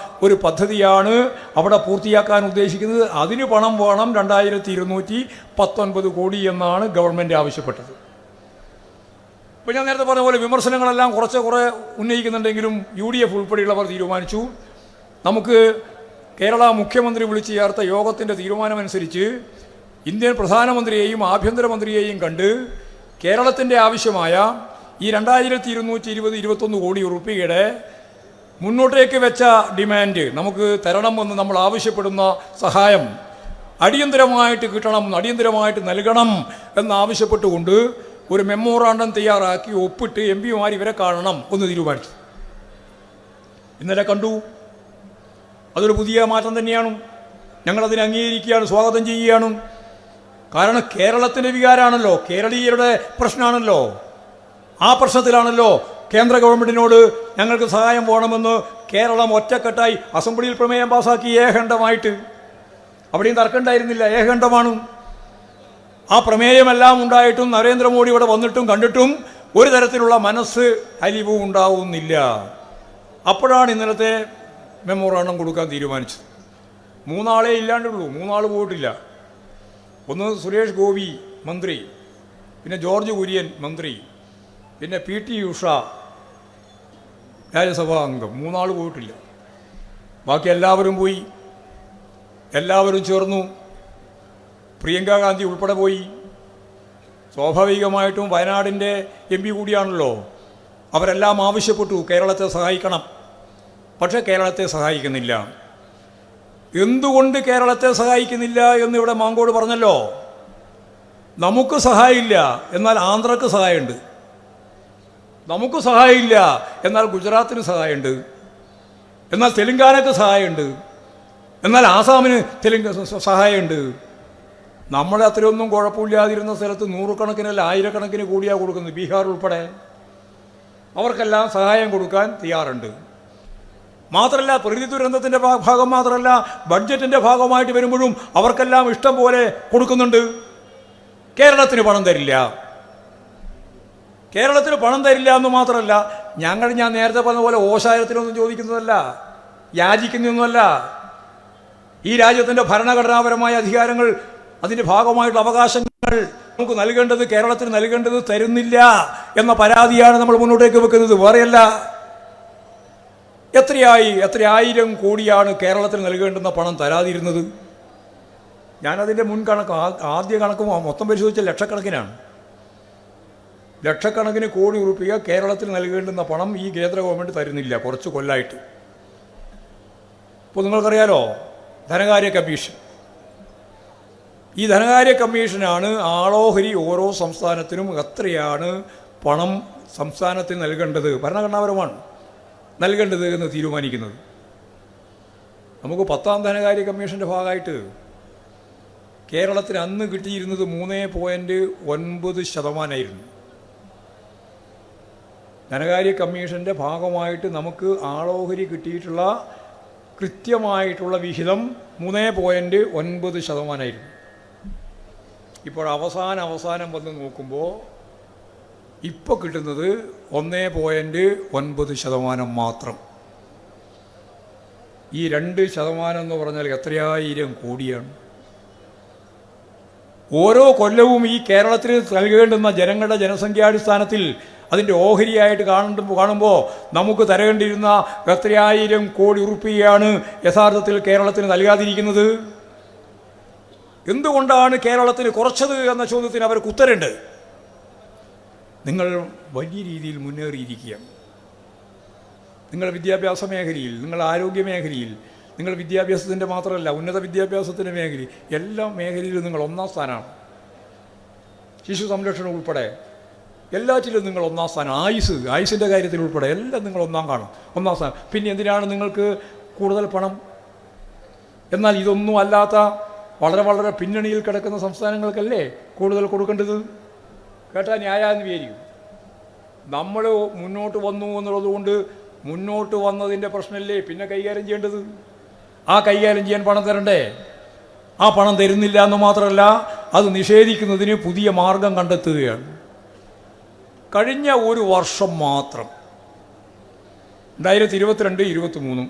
ഒരു പദ്ധതിയാണ് അവിടെ പൂർത്തിയാക്കാൻ ഉദ്ദേശിക്കുന്നത്. അതിന് പണം വേണം. 2219 കോടി എന്നാണ് ഗവൺമെൻറ് ആവശ്യപ്പെട്ടത്. ഇപ്പോൾ ഞാൻ നേരത്തെ പറഞ്ഞ പോലെ വിമർശനങ്ങളെല്ലാം കുറേ ഉന്നയിക്കുന്നുണ്ടെങ്കിലും UDF ഉൾപ്പെടെയുള്ളവർ തീരുമാനിച്ചു, നമുക്ക് കേരള മുഖ്യമന്ത്രി വിളിച്ചു ചേർത്ത യോഗത്തിൻ്റെ തീരുമാനമനുസരിച്ച് ഇന്ത്യൻ പ്രധാനമന്ത്രിയെയും ആഭ്യന്തരമന്ത്രിയെയും കണ്ട് കേരളത്തിൻ്റെ ആവശ്യമായ ഈ 2220-21 കോടി രൂപയുടെ മുന്നോട്ടേക്ക് വെച്ച ഡിമാൻഡ് നമുക്ക് തരണമെന്ന് നമ്മൾ ആവശ്യപ്പെടുന്ന സഹായം അടിയന്തരമായിട്ട് കിട്ടണം, അടിയന്തരമായിട്ട് നൽകണം എന്നാവശ്യപ്പെട്ടുകൊണ്ട് ഒരു മെമ്മോറാണ്ടം തയ്യാറാക്കി ഒപ്പിട്ട് MP-മാർ ഇവരെ കാണണം എന്ന് തീരുമാനിച്ചു. ഇന്നലെ കണ്ടു. അതൊരു പുതിയ മാറ്റം തന്നെയാണ്. ഞങ്ങളതിനെ അംഗീകരിക്കുകയാണ്, സ്വാഗതം ചെയ്യുകയാണ്. കാരണം കേരളത്തിൻ്റെ വികാരമാണല്ലോ, കേരളീയരുടെ പ്രശ്നമാണല്ലോ. ആ പ്രശ്നത്തിലാണല്ലോ കേന്ദ്ര ഗവൺമെൻറ്റിനോട് ഞങ്ങൾക്ക് സഹായം വേണമെന്ന് കേരളം ഒറ്റക്കെട്ടായി അസംബ്ലിയിൽ പ്രമേയം പാസാക്കി ഏകണ്ഠമായിട്ട്. അവിടെയും തർക്കമുണ്ടായിരുന്നില്ല, ഏകണ്ഠമാണ്. ആ പ്രമേയമെല്ലാം ഉണ്ടായിട്ടും നരേന്ദ്രമോദി ഇവിടെ വന്നിട്ടും കണ്ടിട്ടും ഒരു തരത്തിലുള്ള മനസ്സ് അലിവും ഉണ്ടാവുന്നില്ല. അപ്പോഴാണ് ഇന്നലത്തെ മെമ്മോറാണ്ടം കൊടുക്കാൻ തീരുമാനിച്ചത്. 3 ആളെ ഇല്ലാണ്ടുള്ളൂ, 3 ആൾ പോയിട്ടില്ല. ഒന്ന് സുരേഷ് ഗോപി മന്ത്രി, പിന്നെ ജോർജ് കുര്യൻ മന്ത്രി, പിന്നെ PT ഉഷ രാജ്യസഭാ അംഗം. 3 ആൾ പോയിട്ടില്ല. ബാക്കി എല്ലാവരും പോയി, എല്ലാവരും ചേർന്നു. പ്രിയങ്ക ഗാന്ധി ഉൾപ്പെടെ പോയി. സ്വാഭാവികമായിട്ടും വയനാടിൻ്റെ MP കൂടിയാണല്ലോ. അവരെല്ലാം ആവശ്യപ്പെട്ടു കേരളത്തെ സഹായിക്കണം. പക്ഷേ കേരളത്തെ സഹായിക്കുന്നില്ല. എന്തുകൊണ്ട് കേരളത്തെ സഹായിക്കുന്നില്ല എന്നിവിടെ മാങ്കോട് പറഞ്ഞല്ലോ. നമുക്ക് സഹായമില്ല, എന്നാൽ ആന്ധ്രക്ക് സഹായമുണ്ട്. നമുക്ക് സഹായമില്ല, എന്നാൽ ഗുജറാത്തിന് സഹായമുണ്ട്. എന്നാൽ തെലുങ്കാനക്ക് സഹായമുണ്ട്, എന്നാൽ ആസാമിന് സഹായമുണ്ട്. നമ്മളെ അത്രയൊന്നും കുഴപ്പമില്ലാതിരുന്ന സ്ഥലത്ത് നൂറുകണക്കിനല്ല ആയിരക്കണക്കിന് കൂടിയാണ് കൊടുക്കുന്നത്. ബീഹാർ ഉൾപ്പെടെ അവർക്കെല്ലാം സഹായം കൊടുക്കാൻ തയ്യാറുണ്ട്. മാത്രമല്ല, പ്രകൃതി ദുരന്തത്തിൻ്റെ ഭാഗം മാത്രമല്ല, ബഡ്ജറ്റിൻ്റെ ഭാഗമായിട്ട് വരുമ്പോഴും അവർക്കെല്ലാം ഇഷ്ടം പോലെ കൊടുക്കുന്നുണ്ട്. കേരളത്തിന് പണം തരില്ല. കേരളത്തിന് പണം തരില്ല എന്ന് മാത്രമല്ല, ഞാൻ നേരത്തെ പറഞ്ഞ പോലെ ഓശാരത്തിനൊന്നും ചോദിക്കുന്നതല്ല, യാചിക്കുന്നതൊന്നുമല്ല. ഈ രാജ്യത്തിൻ്റെ ഭരണഘടനാപരമായ അധികാരങ്ങൾ, അതിൻ്റെ ഭാഗമായിട്ടുള്ള അവകാശങ്ങൾ നമുക്ക് നൽകേണ്ടത്, കേരളത്തിന് നൽകേണ്ടത് തരുന്നില്ല എന്ന പരാതിയാണ് നമ്മൾ മുന്നോട്ടേക്ക് വെക്കുന്നത്, വേറെയല്ല. എത്ര ആയിരം കോടിയാണ് കേരളത്തിന് നൽകേണ്ടുന്ന പണം തരാതിരുന്നത്? ഞാനതിൻ്റെ ആദ്യ കണക്ക് മൊത്തം പരിശോധിച്ച ലക്ഷക്കണക്കിനാണ്. ലക്ഷക്കണക്കിന് കോടി രൂപ കേരളത്തിന് നൽകേണ്ടുന്ന പണം ഈ കേന്ദ്ര ഗവൺമെൻറ് തരുന്നില്ല കുറച്ച് കൊല്ലമായിട്ട്. ഇപ്പോൾ നിങ്ങൾക്കറിയാലോ, ധനകാര്യ കമ്മീഷൻ. ഈ ധനകാര്യ കമ്മീഷനാണ് ആളോഹരി ഓരോ സംസ്ഥാനത്തിനും എത്രയാണ് പണം സംസ്ഥാനത്തിന് നൽകേണ്ടത്, ഭരണഘടനാപരമാണ് നൽകേണ്ടത് എന്ന് തീരുമാനിക്കുന്നത്. നമുക്ക് 10ാം ധനകാര്യ കമ്മീഷൻ്റെ ഭാഗമായിട്ട് കേരളത്തിന് അന്ന് കിട്ടിയിരുന്നത് 3.9% ധനകാര്യ കമ്മീഷൻ്റെ ഭാഗമായിട്ട് നമുക്ക് ആളോഹരി കിട്ടിയിട്ടുള്ള കൃത്യമായിട്ടുള്ള വിഹിതം 3.9%. ഇപ്പോൾ അവസാനം വന്ന് നോക്കുമ്പോൾ ഇപ്പോൾ കിട്ടുന്നത് 1.9% മാത്രം. ഈ 2% എന്ന് പറഞ്ഞാൽ എത്രയായിരം കോടിയാണ്. ഓരോ കൊല്ലവും ഈ കേരളത്തിന് നൽകേണ്ടുന്ന ജനങ്ങളുടെ ജനസംഖ്യാടിസ്ഥാനത്തിൽ അതിൻ്റെ ഓഹരിയായിട്ട് കാണുമ്പോൾ നമുക്ക് തരേണ്ടിയിരുന്ന എത്രയായിരം കോടി ഉറുപ്പികയാണ് യഥാർത്ഥത്തിൽ കേരളത്തിന് നൽകാതിരിക്കുന്നത്. എന്തുകൊണ്ടാണ് കേരളത്തിന് കുറച്ചത് എന്ന ചോദ്യത്തിന് അവർക്ക് ഉത്തരമുണ്ട്. നിങ്ങൾ വലിയ രീതിയിൽ മുന്നേറിയിരിക്കുകയാണ്. നിങ്ങൾ വിദ്യാഭ്യാസ മേഖലയിൽ, നിങ്ങൾ ആരോഗ്യ മേഖലയിൽ, നിങ്ങൾ വിദ്യാഭ്യാസത്തിൻ്റെ മാത്രമല്ല ഉന്നത വിദ്യാഭ്യാസത്തിൻ്റെ മേഖലയിൽ, എല്ലാ മേഖലയിലും നിങ്ങൾ 1ാം സ്ഥാനമാണ്. ശിശു സംരക്ഷണം ഉൾപ്പെടെ എല്ലാറ്റിലും നിങ്ങൾ 1ാം സ്ഥാനം. ആയുസിൻ്റെ കാര്യത്തിൽ ഉൾപ്പെടെ എല്ലാം നിങ്ങൾ 1ാം സ്ഥാനം. പിന്നെ എന്തിനാണ് നിങ്ങൾക്ക് കൂടുതൽ പണം? എന്നാൽ ഇതൊന്നും അല്ലാത്ത വളരെ പിന്നണിയിൽ കിടക്കുന്ന സംസ്ഥാനങ്ങൾക്കല്ലേ കൂടുതൽ കൊടുക്കേണ്ടത്? കേട്ടാൽ ന്യായമെന്ന് വിചാരിക്കും. നമ്മൾ മുന്നോട്ട് വന്നു എന്നുള്ളതുകൊണ്ട് മുന്നോട്ട് വന്നതിൻ്റെ പ്രശ്നമല്ലേ പിന്നെ കൈകാര്യം ചെയ്യേണ്ടത്? ആ കൈകാര്യം ചെയ്യാൻ പണം തരണ്ടേ? ആ പണം തരുന്നില്ല എന്ന് മാത്രമല്ല, അത് നിഷേധിക്കുന്നതിന് പുതിയ മാർഗം കണ്ടെത്തുകയാണ്. കഴിഞ്ഞ ഒരു വർഷം മാത്രം 2022-23,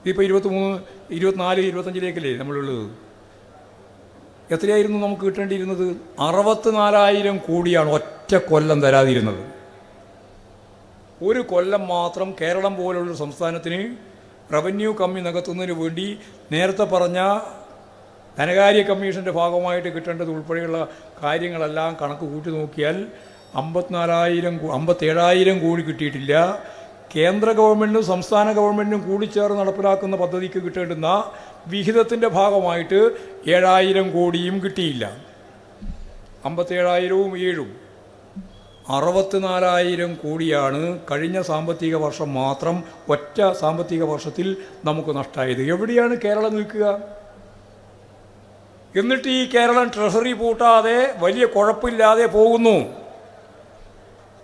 ഇതിപ്പോൾ 23, 24, 25 നമ്മളുള്ളത്. എത്രയായിരുന്നു നമുക്ക് കിട്ടേണ്ടിയിരുന്നത്? 64,000 കോടിയാണ് ഒറ്റ കൊല്ലം തരാതിരുന്നത്. ഒരു കൊല്ലം മാത്രം കേരളം പോലുള്ളൊരു സംസ്ഥാനത്തിന് റവന്യൂ കമ്മി നികത്തുന്നതിന് വേണ്ടി നേരത്തെ പറഞ്ഞ ധനകാര്യ കമ്മീഷൻ്റെ ഭാഗമായിട്ട് കിട്ടേണ്ടത് ഉൾപ്പെടെയുള്ള കാര്യങ്ങളെല്ലാം കണക്ക് കൂട്ടി നോക്കിയാൽ 57,000 കോടി കിട്ടിയിട്ടില്ല. കേന്ദ്ര ഗവൺമെൻറ്റും സംസ്ഥാന ഗവൺമെൻറ്റും കൂടിച്ചേർന്ന് നടപ്പിലാക്കുന്ന പദ്ധതിക്ക് കിട്ടേണ്ടുന്ന വിഹിതത്തിൻ്റെ ഭാഗമായിട്ട് 7,000 കോടിയും കിട്ടിയില്ല. 57,000-ഉം 7-ഉം 64,000 കോടിയാണ് കഴിഞ്ഞ സാമ്പത്തിക വർഷം മാത്രം ഒറ്റ സാമ്പത്തിക വർഷത്തിൽ നമുക്ക് നഷ്ടമായത്. എവിടെയാണ് കേരളം നിൽക്കുക? എന്നിട്ട് ഈ കേരളം ട്രഷറി പൂട്ടാതെ വലിയ കുഴപ്പമില്ലാതെ പോകുന്നു.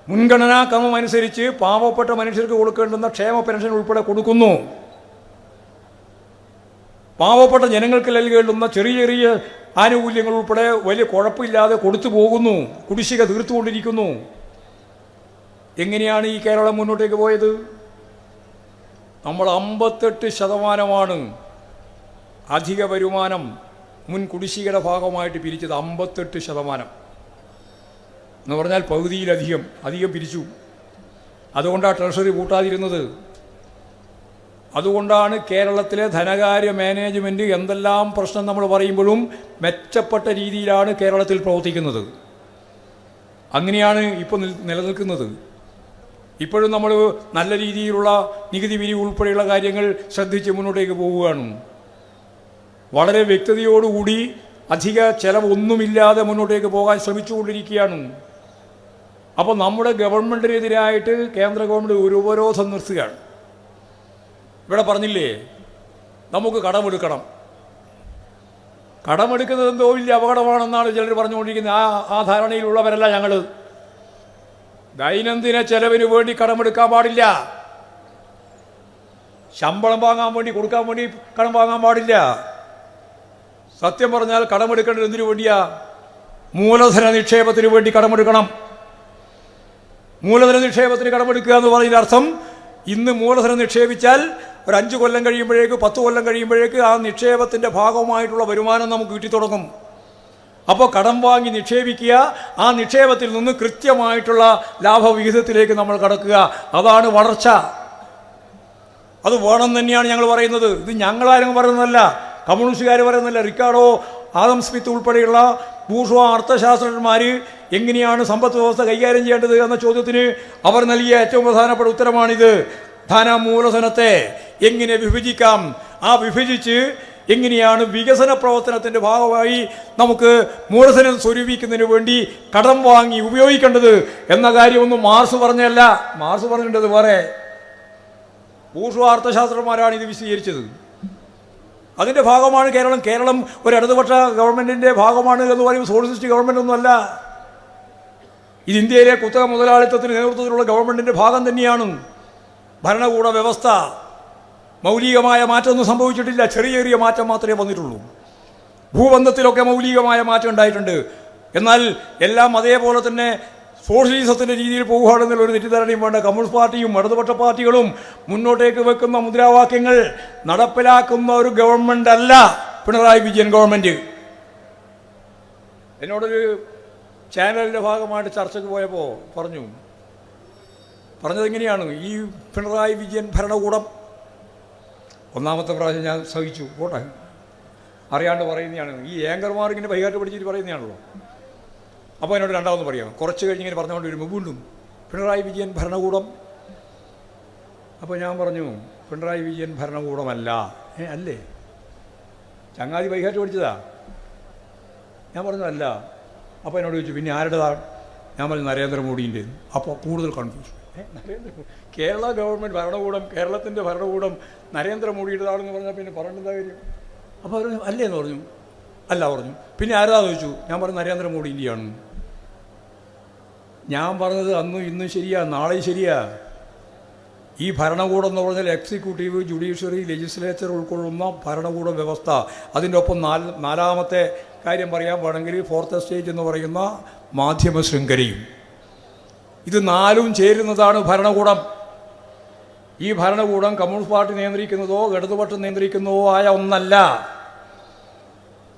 മുൻഗണനാ ക്രമം അനുസരിച്ച് പാവപ്പെട്ട മനുഷ്യർക്ക് കൊടുക്കേണ്ടുന്ന ക്ഷേമ പെൻഷൻ ഉൾപ്പെടെ കൊടുക്കുന്നു. പാവപ്പെട്ട ജനങ്ങൾക്ക് നൽകേണ്ടുന്ന ചെറിയ ആനുകൂല്യങ്ങൾ ഉൾപ്പെടെ വലിയ കുഴപ്പമില്ലാതെ കൊടുത്തു പോകുന്നു. കുടിശ്ശിക തീർത്തുകൊണ്ടിരിക്കുന്നു. എങ്ങനെയാണ് ഈ കേരളം മുന്നോട്ടേക്ക് പോയത്? നമ്മൾ 58% അധിക വരുമാനം മുൻ കുടിശ്ശികയുടെ ഭാഗമായിട്ട് പിരിച്ചത്. 58% എന്ന് പറഞ്ഞാൽ പകുതിയിലധികം പിരിച്ചു. അതുകൊണ്ടാണ് ട്രഷറി പൂട്ടാതിരുന്നത്. അതുകൊണ്ടാണ് കേരളത്തിലെ ധനകാര്യ മാനേജ്മെൻറ്റ് എന്തെല്ലാം പ്രശ്നം നമ്മൾ പറയുമ്പോഴും മെച്ചപ്പെട്ട രീതിയിലാണ് കേരളത്തിൽ പ്രവർത്തിക്കുന്നത്. അങ്ങനെയാണ് ഇപ്പോൾ നിലനിൽക്കുന്നത്. ഇപ്പോഴും നമ്മൾ നല്ല രീതിയിലുള്ള നികുതി പിരിവ് ഉൾപ്പെടെയുള്ള കാര്യങ്ങൾ ശ്രദ്ധിച്ച് മുന്നോട്ടേക്ക് പോവുകയാണ്. വളരെ വ്യക്തതയോടുകൂടി അധിക ചെലവൊന്നുമില്ലാതെ മുന്നോട്ടേക്ക് പോകാൻ ശ്രമിച്ചുകൊണ്ടിരിക്കുകയാണ്. അപ്പോൾ നമ്മുടെ ഗവൺമെൻറ്റിനെതിരായിട്ട് കേന്ദ്ര ഗവൺമെൻറ് ഒരു ഉപരോധം നിർത്തുകയാണ്. ഇവിടെ പറഞ്ഞില്ലേ നമുക്ക് കടമെടുക്കണം. കടമെടുക്കുന്നത് എന്തോ വലിയ അപകടമാണെന്നാണ് ചിലർ പറഞ്ഞുകൊണ്ടിരിക്കുന്നത്. ആ ധാരണയിലുള്ളവരല്ല ഞങ്ങൾ. ദൈനംദിന ചെലവിന് വേണ്ടി കടമെടുക്കാൻ പാടില്ല. ശമ്പളം വാങ്ങാൻ വേണ്ടി കൊടുക്കാൻ വേണ്ടി കടം വാങ്ങാൻ പാടില്ല. സത്യം പറഞ്ഞാൽ കടമെടുക്കേണ്ടത് എന്തിനു വേണ്ടിയാ? മൂലധന നിക്ഷേപത്തിന് വേണ്ടി കടമെടുക്കണം. മൂലധന നിക്ഷേപത്തിന് കടമെടുക്കുക എന്ന് പറയുന്ന അർത്ഥം, ഇന്ന് മൂലധനം നിക്ഷേപിച്ചാൽ ഒരു 5 കൊല്ലം കഴിയുമ്പോഴേക്ക് 10 കൊല്ലം കഴിയുമ്പോഴേക്ക് ആ നിക്ഷേപത്തിൻ്റെ ഭാഗമായിട്ടുള്ള വരുമാനം നമുക്ക് കിട്ടിത്തുടങ്ങും. അപ്പോൾ കടം വാങ്ങി നിക്ഷേപിക്കുക, ആ നിക്ഷേപത്തിൽ നിന്ന് കൃത്യമായിട്ടുള്ള ലാഭവിഹിതത്തിലേക്ക് നമ്മൾ കടക്കുക. അതാണ് വളർച്ച. അത് വേണം തന്നെയാണ് ഞങ്ങൾ പറയുന്നത്. ഇത് ഞങ്ങളാരും പറയുന്നതല്ല, കമ്മ്യൂണിസ്റ്റുകാർ പറയുന്നതല്ല. റിക്കാർഡോ, ആദം സ്മിത്ത് ഉൾപ്പെടെയുള്ള ബൂർഷ്വാ അർത്ഥശാസ്ത്രജ്ഞന്മാർ എങ്ങനെയാണ് സമ്പദ് വ്യവസ്ഥ കൈകാര്യം ചെയ്യേണ്ടത് എന്ന ചോദ്യത്തിന് അവർ നൽകിയ ഏറ്റവും പ്രധാനപ്പെട്ട ഉത്തരമാണിത്. ധനമൂലധനത്തെ എങ്ങനെ വിഭജിക്കാം, ആ വിഭജിച്ച് എങ്ങനെയാണ് വികസന പ്രവർത്തനത്തിൻ്റെ ഭാഗമായി നമുക്ക് മൂലധനം സ്വരൂപിക്കുന്നതിന് വേണ്ടി കടം വാങ്ങി ഉപയോഗിക്കേണ്ടത് എന്ന കാര്യമൊന്നും മാർക്സ് പറഞ്ഞല്ല. മാർക്സ് പറഞ്ഞിട്ടത് വേറെ. ബൂർഷ്വാ അർത്ഥശാസ്ത്രന്മാരാണ് ഇത് വിശദീകരിച്ചത്. അതിൻ്റെ ഭാഗമാണ് കേരളം. കേരളം ഒരു ഇടതുപക്ഷ ഗവൺമെൻറ്റിൻ്റെ ഭാഗമാണ് എന്ന് പറയുമ്പോൾ സോഷ്യലിസ്റ്റ് ഗവൺമെൻറ് ഒന്നുമല്ല. ഇത് ഇന്ത്യയിലെ കുത്തക മുതലാളിത്തത്തിന് നേതൃത്വത്തിലുള്ള ഗവൺമെൻറ്റിൻ്റെ ഭാഗം തന്നെയാണ്. ഭരണകൂട വ്യവസ്ഥ മൗലികമായ മാറ്റമൊന്നും സംഭവിച്ചിട്ടില്ല. ചെറിയ ചെറിയ മാറ്റം മാത്രമേ വന്നിട്ടുള്ളൂ. ഭൂബന്ധത്തിലൊക്കെ മൗലികമായ മാറ്റം ഉണ്ടായിട്ടുണ്ട്. എന്നാൽ എല്ലാം അതേപോലെ തന്നെ സോഷ്യലിസത്തിൻ്റെ രീതിയിൽ പോകുകയാണെന്നുള്ളൊരു തെറ്റിദ്ധാരണയും വേണ്ട. കമ്മ്യൂണിസ്റ്റ് പാർട്ടിയും ഇടതുപക്ഷ പാർട്ടികളും മുന്നോട്ടേക്ക് വെക്കുന്ന മുദ്രാവാക്യങ്ങൾ നടപ്പിലാക്കുന്ന ഒരു ഗവൺമെൻറ് അല്ല പിണറായി വിജയൻ ഗവൺമെൻറ്. എന്നോടൊരു ചാനലിൻ്റെ ഭാഗമായിട്ട് ചർച്ചയ്ക്ക് പോയപ്പോൾ പറഞ്ഞതെങ്ങനെയാണ്, ഈ പിണറായി വിജയൻ ഭരണകൂടം, ഒന്നാമത്തെ പ്രാവശ്യം ഞാൻ സഹിച്ചു, പോട്ടെ, അറിയാണ്ട് പറയുന്നതാണ്. ഈ ഏങ്കർമാർ ഇങ്ങനെ വൈകാട്ട് പഠിച്ചിട്ട് പറയുന്നതാണല്ലോ. അപ്പോൾ എന്നോട് രണ്ടാമത് പറയാം. കുറച്ച് കഴിഞ്ഞ് ഇങ്ങനെ പറഞ്ഞുകൊണ്ട് വരുമ്പോൾ വീണ്ടും പിണറായി വിജയൻ ഭരണകൂടം. അപ്പോൾ ഞാൻ പറഞ്ഞു, പിണറായി വിജയൻ ഭരണകൂടമല്ല. അല്ലേ? ചങ്ങാതി വൈകാട്ട് പഠിച്ചതാ? ഞാൻ പറഞ്ഞു അല്ല. അപ്പോൾ എന്നോട് ചോദിച്ചു പിന്നെ ആരുടേതാണ്? ഞാൻ പറഞ്ഞു നരേന്ദ്രമോദീൻ്റെ. അപ്പോൾ കൂടുതൽ കൺഫ്യൂഷൻ. കേരള ഗവൺമെൻറ് ഭരണകൂടം, കേരളത്തിൻ്റെ ഭരണകൂടം നരേന്ദ്രമോദിയുടേതാണെന്ന് പറഞ്ഞാൽ പിന്നെ പറയേണ്ട കാര്യം. അപ്പോൾ അവർ അല്ലേ എന്ന് പറഞ്ഞു. അല്ല പറഞ്ഞു. പിന്നെ ആരാന്ന് ചോദിച്ചു. ഞാൻ പറഞ്ഞു നരേന്ദ്രമോദിൻ്റെയാണ്. ഞാൻ പറഞ്ഞത് അന്നും ഇന്നും ശരിയാ, നാളെയും ശരിയാ. ഈ ഭരണകൂടം എന്ന് പറഞ്ഞാൽ എക്സിക്യൂട്ടീവ്, ജുഡീഷ്യറി, ലെജിസ്ലേച്ചർ ഉൾക്കൊള്ളുന്ന ഭരണകൂട വ്യവസ്ഥ. അതിൻ്റെ ഒപ്പം നാലാമത്തെ കാര്യം പറയാൻ വേണമെങ്കിൽ ഫോർത്ത് സ്റ്റേജ് എന്ന് പറയുന്ന മാധ്യമ ശൃംഖലയും. ഇത് നാലും ചേരുന്നതാണ് ഭരണകൂടം. ഈ ഭരണകൂടം കമ്മ്യൂണിസ്റ്റ് പാർട്ടി നിയന്ത്രിക്കുന്നതോ ഇടതുപക്ഷം നിയന്ത്രിക്കുന്നതോ ആയ ഒന്നല്ല.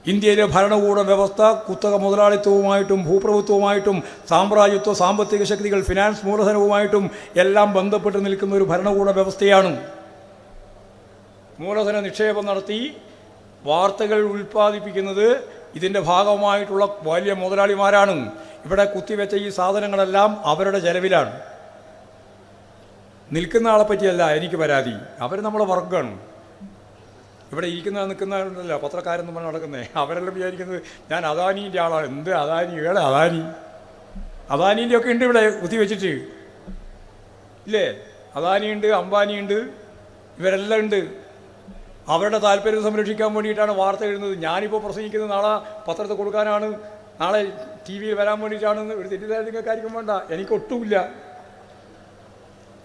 ഇന്ത്യയിലെ ഭരണകൂട വ്യവസ്ഥ കുത്തക മുതലാളിത്തവുമായിട്ടും ഭൂപ്രഭുത്വവുമായിട്ടും സാമ്രാജ്യത്വ സാമ്പത്തിക ശക്തികൾ, ഫിനാൻസ് മൂലധനവുമായിട്ടും എല്ലാം ബന്ധപ്പെട്ട് നിൽക്കുന്ന ഒരു ഭരണകൂട വ്യവസ്ഥയാണ്. മൂലധന നിക്ഷേപം നടത്തി വാർത്തകൾ ഉൽപ്പാദിപ്പിക്കുന്നത് ഇതിൻ്റെ ഭാഗമായിട്ടുള്ള വലിയ മുതലാളിമാരാണ്. ഇവിടെ കുത്തിവെച്ച ഈ സാധനങ്ങളെല്ലാം അവരുടെ ചെലവിലാണ്. നിൽക്കുന്ന ആളെ പറ്റിയല്ല എനിക്ക് പരാതി. അവർ നമ്മളെ വർക്കാണ്. ഇവിടെ നിൽക്കുന്നവരുണ്ടല്ലോ പത്രക്കാരെന്ന് പറഞ്ഞ് നടക്കുന്നേ, അവരെല്ലാം വിചാരിക്കുന്നത് ഞാൻ അദാനീൻ്റെ ആളാണ്. എന്ത് അദാനി? അദാനീൻ്റെ ഒക്കെ ഉണ്ട് ഇവിടെ കുത്തിവെച്ചിട്ട് ഇല്ലേ? അദാനിയുണ്ട്, അംബാനിയുണ്ട്, ഇവരെല്ലാം ഉണ്ട്. അവരുടെ താല്പര്യം സംരക്ഷിക്കാൻ വേണ്ടിയിട്ടാണ് വാർത്ത എഴുതുന്നത്. ഞാനിപ്പോൾ പ്രസംഗിക്കുന്നത് നാളെ പത്രത്തിൽ കൊടുക്കാനാണ്, നാളെ ടി വിയിൽ വരാൻ വേണ്ടിയിട്ടാണെന്ന് ഒരു തെറ്റിദ്ധാരണക്കാർക്കും വേണ്ട. എനിക്കൊട്ടുമില്ല.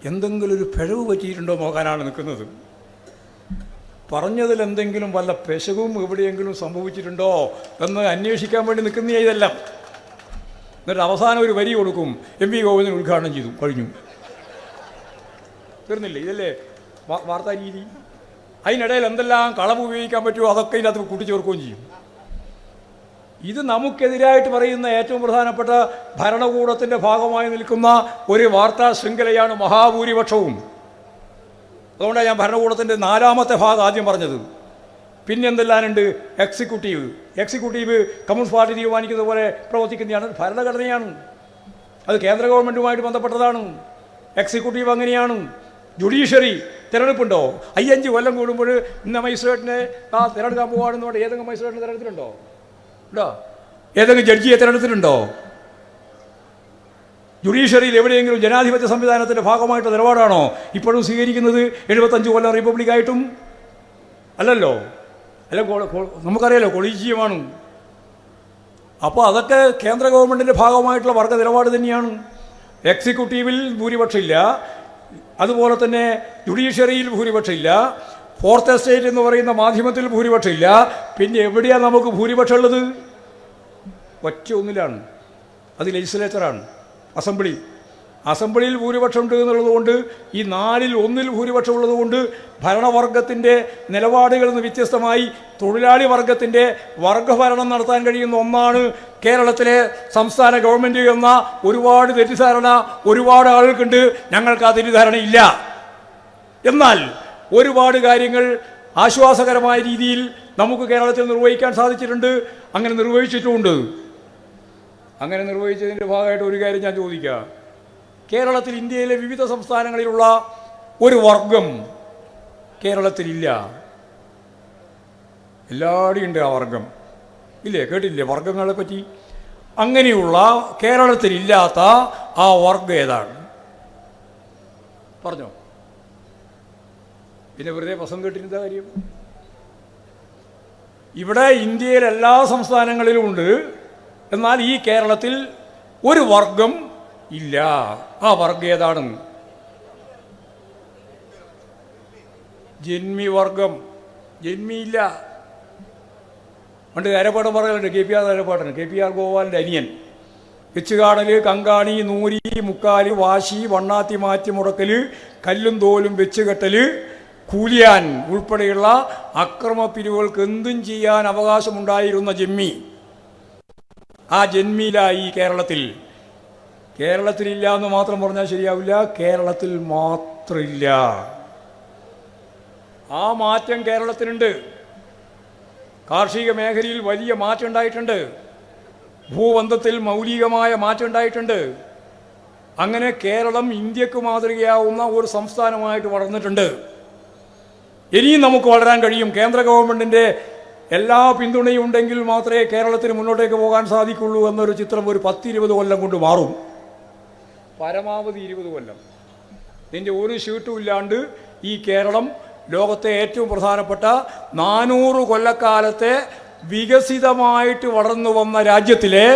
എന്തെങ്കിലും ഒരു പിഴവ് പറ്റിയിട്ടുണ്ടോ നോക്കാനാണ് നിൽക്കുന്നത്. പറഞ്ഞതിൽ എന്തെങ്കിലും വല്ല പെശകും എവിടെയെങ്കിലും സംഭവിച്ചിട്ടുണ്ടോ എന്ന് അന്വേഷിക്കാൻ വേണ്ടി നിൽക്കുന്ന ഇതെല്ലാം. എന്നിട്ട് അവസാനം ഒരു വരി കൊടുക്കും, എം.വി. ഗോവിന്ദൻ ഉദ്ഘാടനം ചെയ്തു, കഴിഞ്ഞു, തീർന്നില്ലേ? ഇതല്ലേ വാർത്താ രീതി? അതിനിടയിൽ എന്തെല്ലാം കളവ് ഉപയോഗിക്കാൻ പറ്റുമോ അതൊക്കെ ഇതിനകത്ത് കൂട്ടിച്ചേർക്കുകയും ചെയ്യും. ഇത് നമുക്കെതിരായിട്ട് പറയുന്ന ഏറ്റവും പ്രധാനപ്പെട്ട ഭരണകൂടത്തിൻ്റെ ഭാഗമായി നിൽക്കുന്ന ഒരു വാർത്താ ശൃംഖലയാണ് മഹാഭൂരിപക്ഷവും. അതുകൊണ്ടാണ് ഞാൻ ഭരണകൂടത്തിൻ്റെ നാലാമത്തെ ഭാഗം ആദ്യം പറഞ്ഞത്. പിന്നെ എന്തെല്ലാമുണ്ട്? എക്സിക്യൂട്ടീവ് കമ്മ്യൂണിസ്റ്റ് പാർട്ടി തീരുമാനിക്കുന്ന പോലെ പ്രവർത്തിക്കുന്നതാണ്, ഭരണഘടനയാണ്. അത് കേന്ദ്ര ഗവൺമെൻറ്റുമായിട്ട് ബന്ധപ്പെട്ടതാണ്. എക്സിക്യൂട്ടീവ് അങ്ങനെയാണ്. ജുഡീഷ്യറി തിരഞ്ഞെടുപ്പുണ്ടോ? 5 കൊല്ലം കൂടുമ്പോൾ ഇന്ന മജിസ്ട്രേറ്റിനെ തിരഞ്ഞെടുക്കാൻ പോവുകയാണെന്ന് പറഞ്ഞാൽ ഏതെങ്കിലും മജിസ്ട്രേറ്റിനെ തിരഞ്ഞെടുത്തിട്ടുണ്ടോ? ഉണ്ടോ? ഏതെങ്കിലും ജഡ്ജിയെ തിരഞ്ഞെടുത്തിട്ടുണ്ടോ? ജുഡീഷ്യറിയിൽ എവിടെയെങ്കിലും ജനാധിപത്യ സംവിധാനത്തിൻ്റെ ഭാഗമായിട്ട് നിലപാടാണോ ഇപ്പോഴും സ്വീകരിക്കുന്നത്? 75 കൊല്ലം റിപ്പബ്ലിക്കായിട്ടും അല്ലല്ലോ. അല്ല, നമുക്കറിയാലോ കൊളീജിയമാണ്. അപ്പോൾ അതൊക്കെ കേന്ദ്ര ഗവൺമെൻറ്റിൻ്റെ ഭാഗമായിട്ടുള്ള വർഗ നിലപാട് തന്നെയാണ്. എക്സിക്യൂട്ടീവിൽ ഭൂരിപക്ഷമില്ല, അതുപോലെ തന്നെ ജുഡീഷ്യറിയിൽ ഭൂരിപക്ഷമില്ല, ഫോർത്ത് എസ്റ്റേറ്റ് എന്ന് പറയുന്ന മാധ്യമത്തിൽ ഭൂരിപക്ഷമില്ല. പിന്നെ എവിടെയാണ് നമുക്ക് ഭൂരിപക്ഷം ഉള്ളത്? ഒറ്റ ഒന്നിലാണ്, അത് ലെജിസ്ലേച്ചറാണ്, അസംബ്ലി. അസംബ്ലിയിൽ ഭൂരിപക്ഷം ഉണ്ട് എന്നുള്ളതുകൊണ്ട്, ഈ 4ൽ 1 ഭൂരിപക്ഷം ഉള്ളതുകൊണ്ട് ഭരണവർഗത്തിൻ്റെ നിലപാടുകളിൽ നിന്ന് വ്യത്യസ്തമായി തൊഴിലാളി വർഗത്തിൻ്റെ വർഗഭരണം നടത്താൻ കഴിയുന്ന ഒന്നാണ് കേരളത്തിലെ സംസ്ഥാന ഗവൺമെൻറ് എന്ന ഒരുപാട് തെറ്റിദ്ധാരണ ഒരുപാട് ആളുകൾക്കുണ്ട്. ഞങ്ങൾക്ക് ആ തെറ്റിദ്ധാരണയില്ല. എന്നാൽ ഒരുപാട് കാര്യങ്ങൾ ആശ്വാസകരമായ രീതിയിൽ നമുക്ക് കേരളത്തിൽ നിർവഹിക്കാൻ സാധിച്ചിട്ടുണ്ട്, അങ്ങനെ നിർവഹിച്ചിട്ടുമുണ്ട്. അങ്ങനെ നിർവഹിച്ചതിൻ്റെ ഭാഗമായിട്ട് ഒരു കാര്യം ഞാൻ ചോദിക്കാം. കേരളത്തിൽ ഇന്ത്യയിലെ വിവിധ സംസ്ഥാനങ്ങളിലുള്ള ഒരു വർഗം കേരളത്തിലില്ല. എല്ലാവരുടെയും ഉണ്ട് ആ വർഗം, ഇല്ലേ? കേട്ടില്ലേ വർഗങ്ങളെ പറ്റി? അങ്ങനെയുള്ള കേരളത്തിലില്ലാത്ത ആ വർഗം ഏതാണ്? പറഞ്ഞോ. പിന്നെ വെറുതെ പ്രസംഗം കേട്ടിരുന്ന കാര്യം. ഇവിടെ ഇന്ത്യയിൽ എല്ലാ സംസ്ഥാനങ്ങളിലും ഉണ്ട്, എന്നാൽ ഈ കേരളത്തിൽ ഒരു വർഗം ഇല്ല. ആ വർഗം ഏതാണ്? ജന്മി വർഗം. ജന്മിയില്ല. പണ്ട് അരപ്പാടം പറയുന്നുണ്ട്, KPR അരപ്പാട്ടൻ, KPR ഗോപാലിൻ്റെ അനിയൻ. വെച്ചുകാടൽ, കങ്കാണി, നൂരി, മുക്കാല്, വാശി, വണ്ണാത്തി മാറ്റി മുടക്കൽ, കല്ലും തോലും വെച്ചുകെട്ടൽ, കൂലിയാൻ ഉൾപ്പെടെയുള്ള അക്രമപ്പിരിവുകൾക്ക് എന്തും ചെയ്യാൻ അവകാശമുണ്ടായിരുന്ന ജന്മി. ആ ജന്മിയിലായി കേരളത്തിൽ. കേരളത്തിലില്ല എന്ന് മാത്രം പറഞ്ഞാൽ ശരിയാവില്ല, കേരളത്തിൽ മാത്രമില്ല. ആ മാറ്റം കേരളത്തിനുണ്ട്. കാർഷിക മേഖലയിൽ വലിയ മാറ്റം ഉണ്ടായിട്ടുണ്ട്. ഭൂബന്ധത്തിൽ മൗലികമായ മാറ്റം ഉണ്ടായിട്ടുണ്ട്. അങ്ങനെ കേരളം ഇന്ത്യക്ക് മാതൃകയാവുന്ന ഒരു സംസ്ഥാനമായിട്ട് വളർന്നിട്ടുണ്ട്. ഇനിയും നമുക്ക് വളരാൻ കഴിയും. കേന്ദ്ര ഗവൺമെൻറ്റിൻ്റെ എല്ലാ പിന്തുണയും ഉണ്ടെങ്കിൽ മാത്രമേ കേരളത്തിന് മുന്നോട്ടേക്ക് പോകാൻ സാധിക്കുള്ളൂ എന്നൊരു ചിത്രം ഒരു 10-20 കൊല്ലം കൊണ്ട് മാറും. പരമാവധി 20 കൊല്ലം. ഇതിൻ്റെ ഒരു ഷീട്ടും ഇല്ലാണ്ട് ഈ കേരളം ലോകത്തെ ഏറ്റവും പ്രധാനപ്പെട്ട 400 കൊല്ലക്കാലത്തെ വികസിതമായിട്ട് വളർന്നു വന്ന രാജ്യത്തിലെ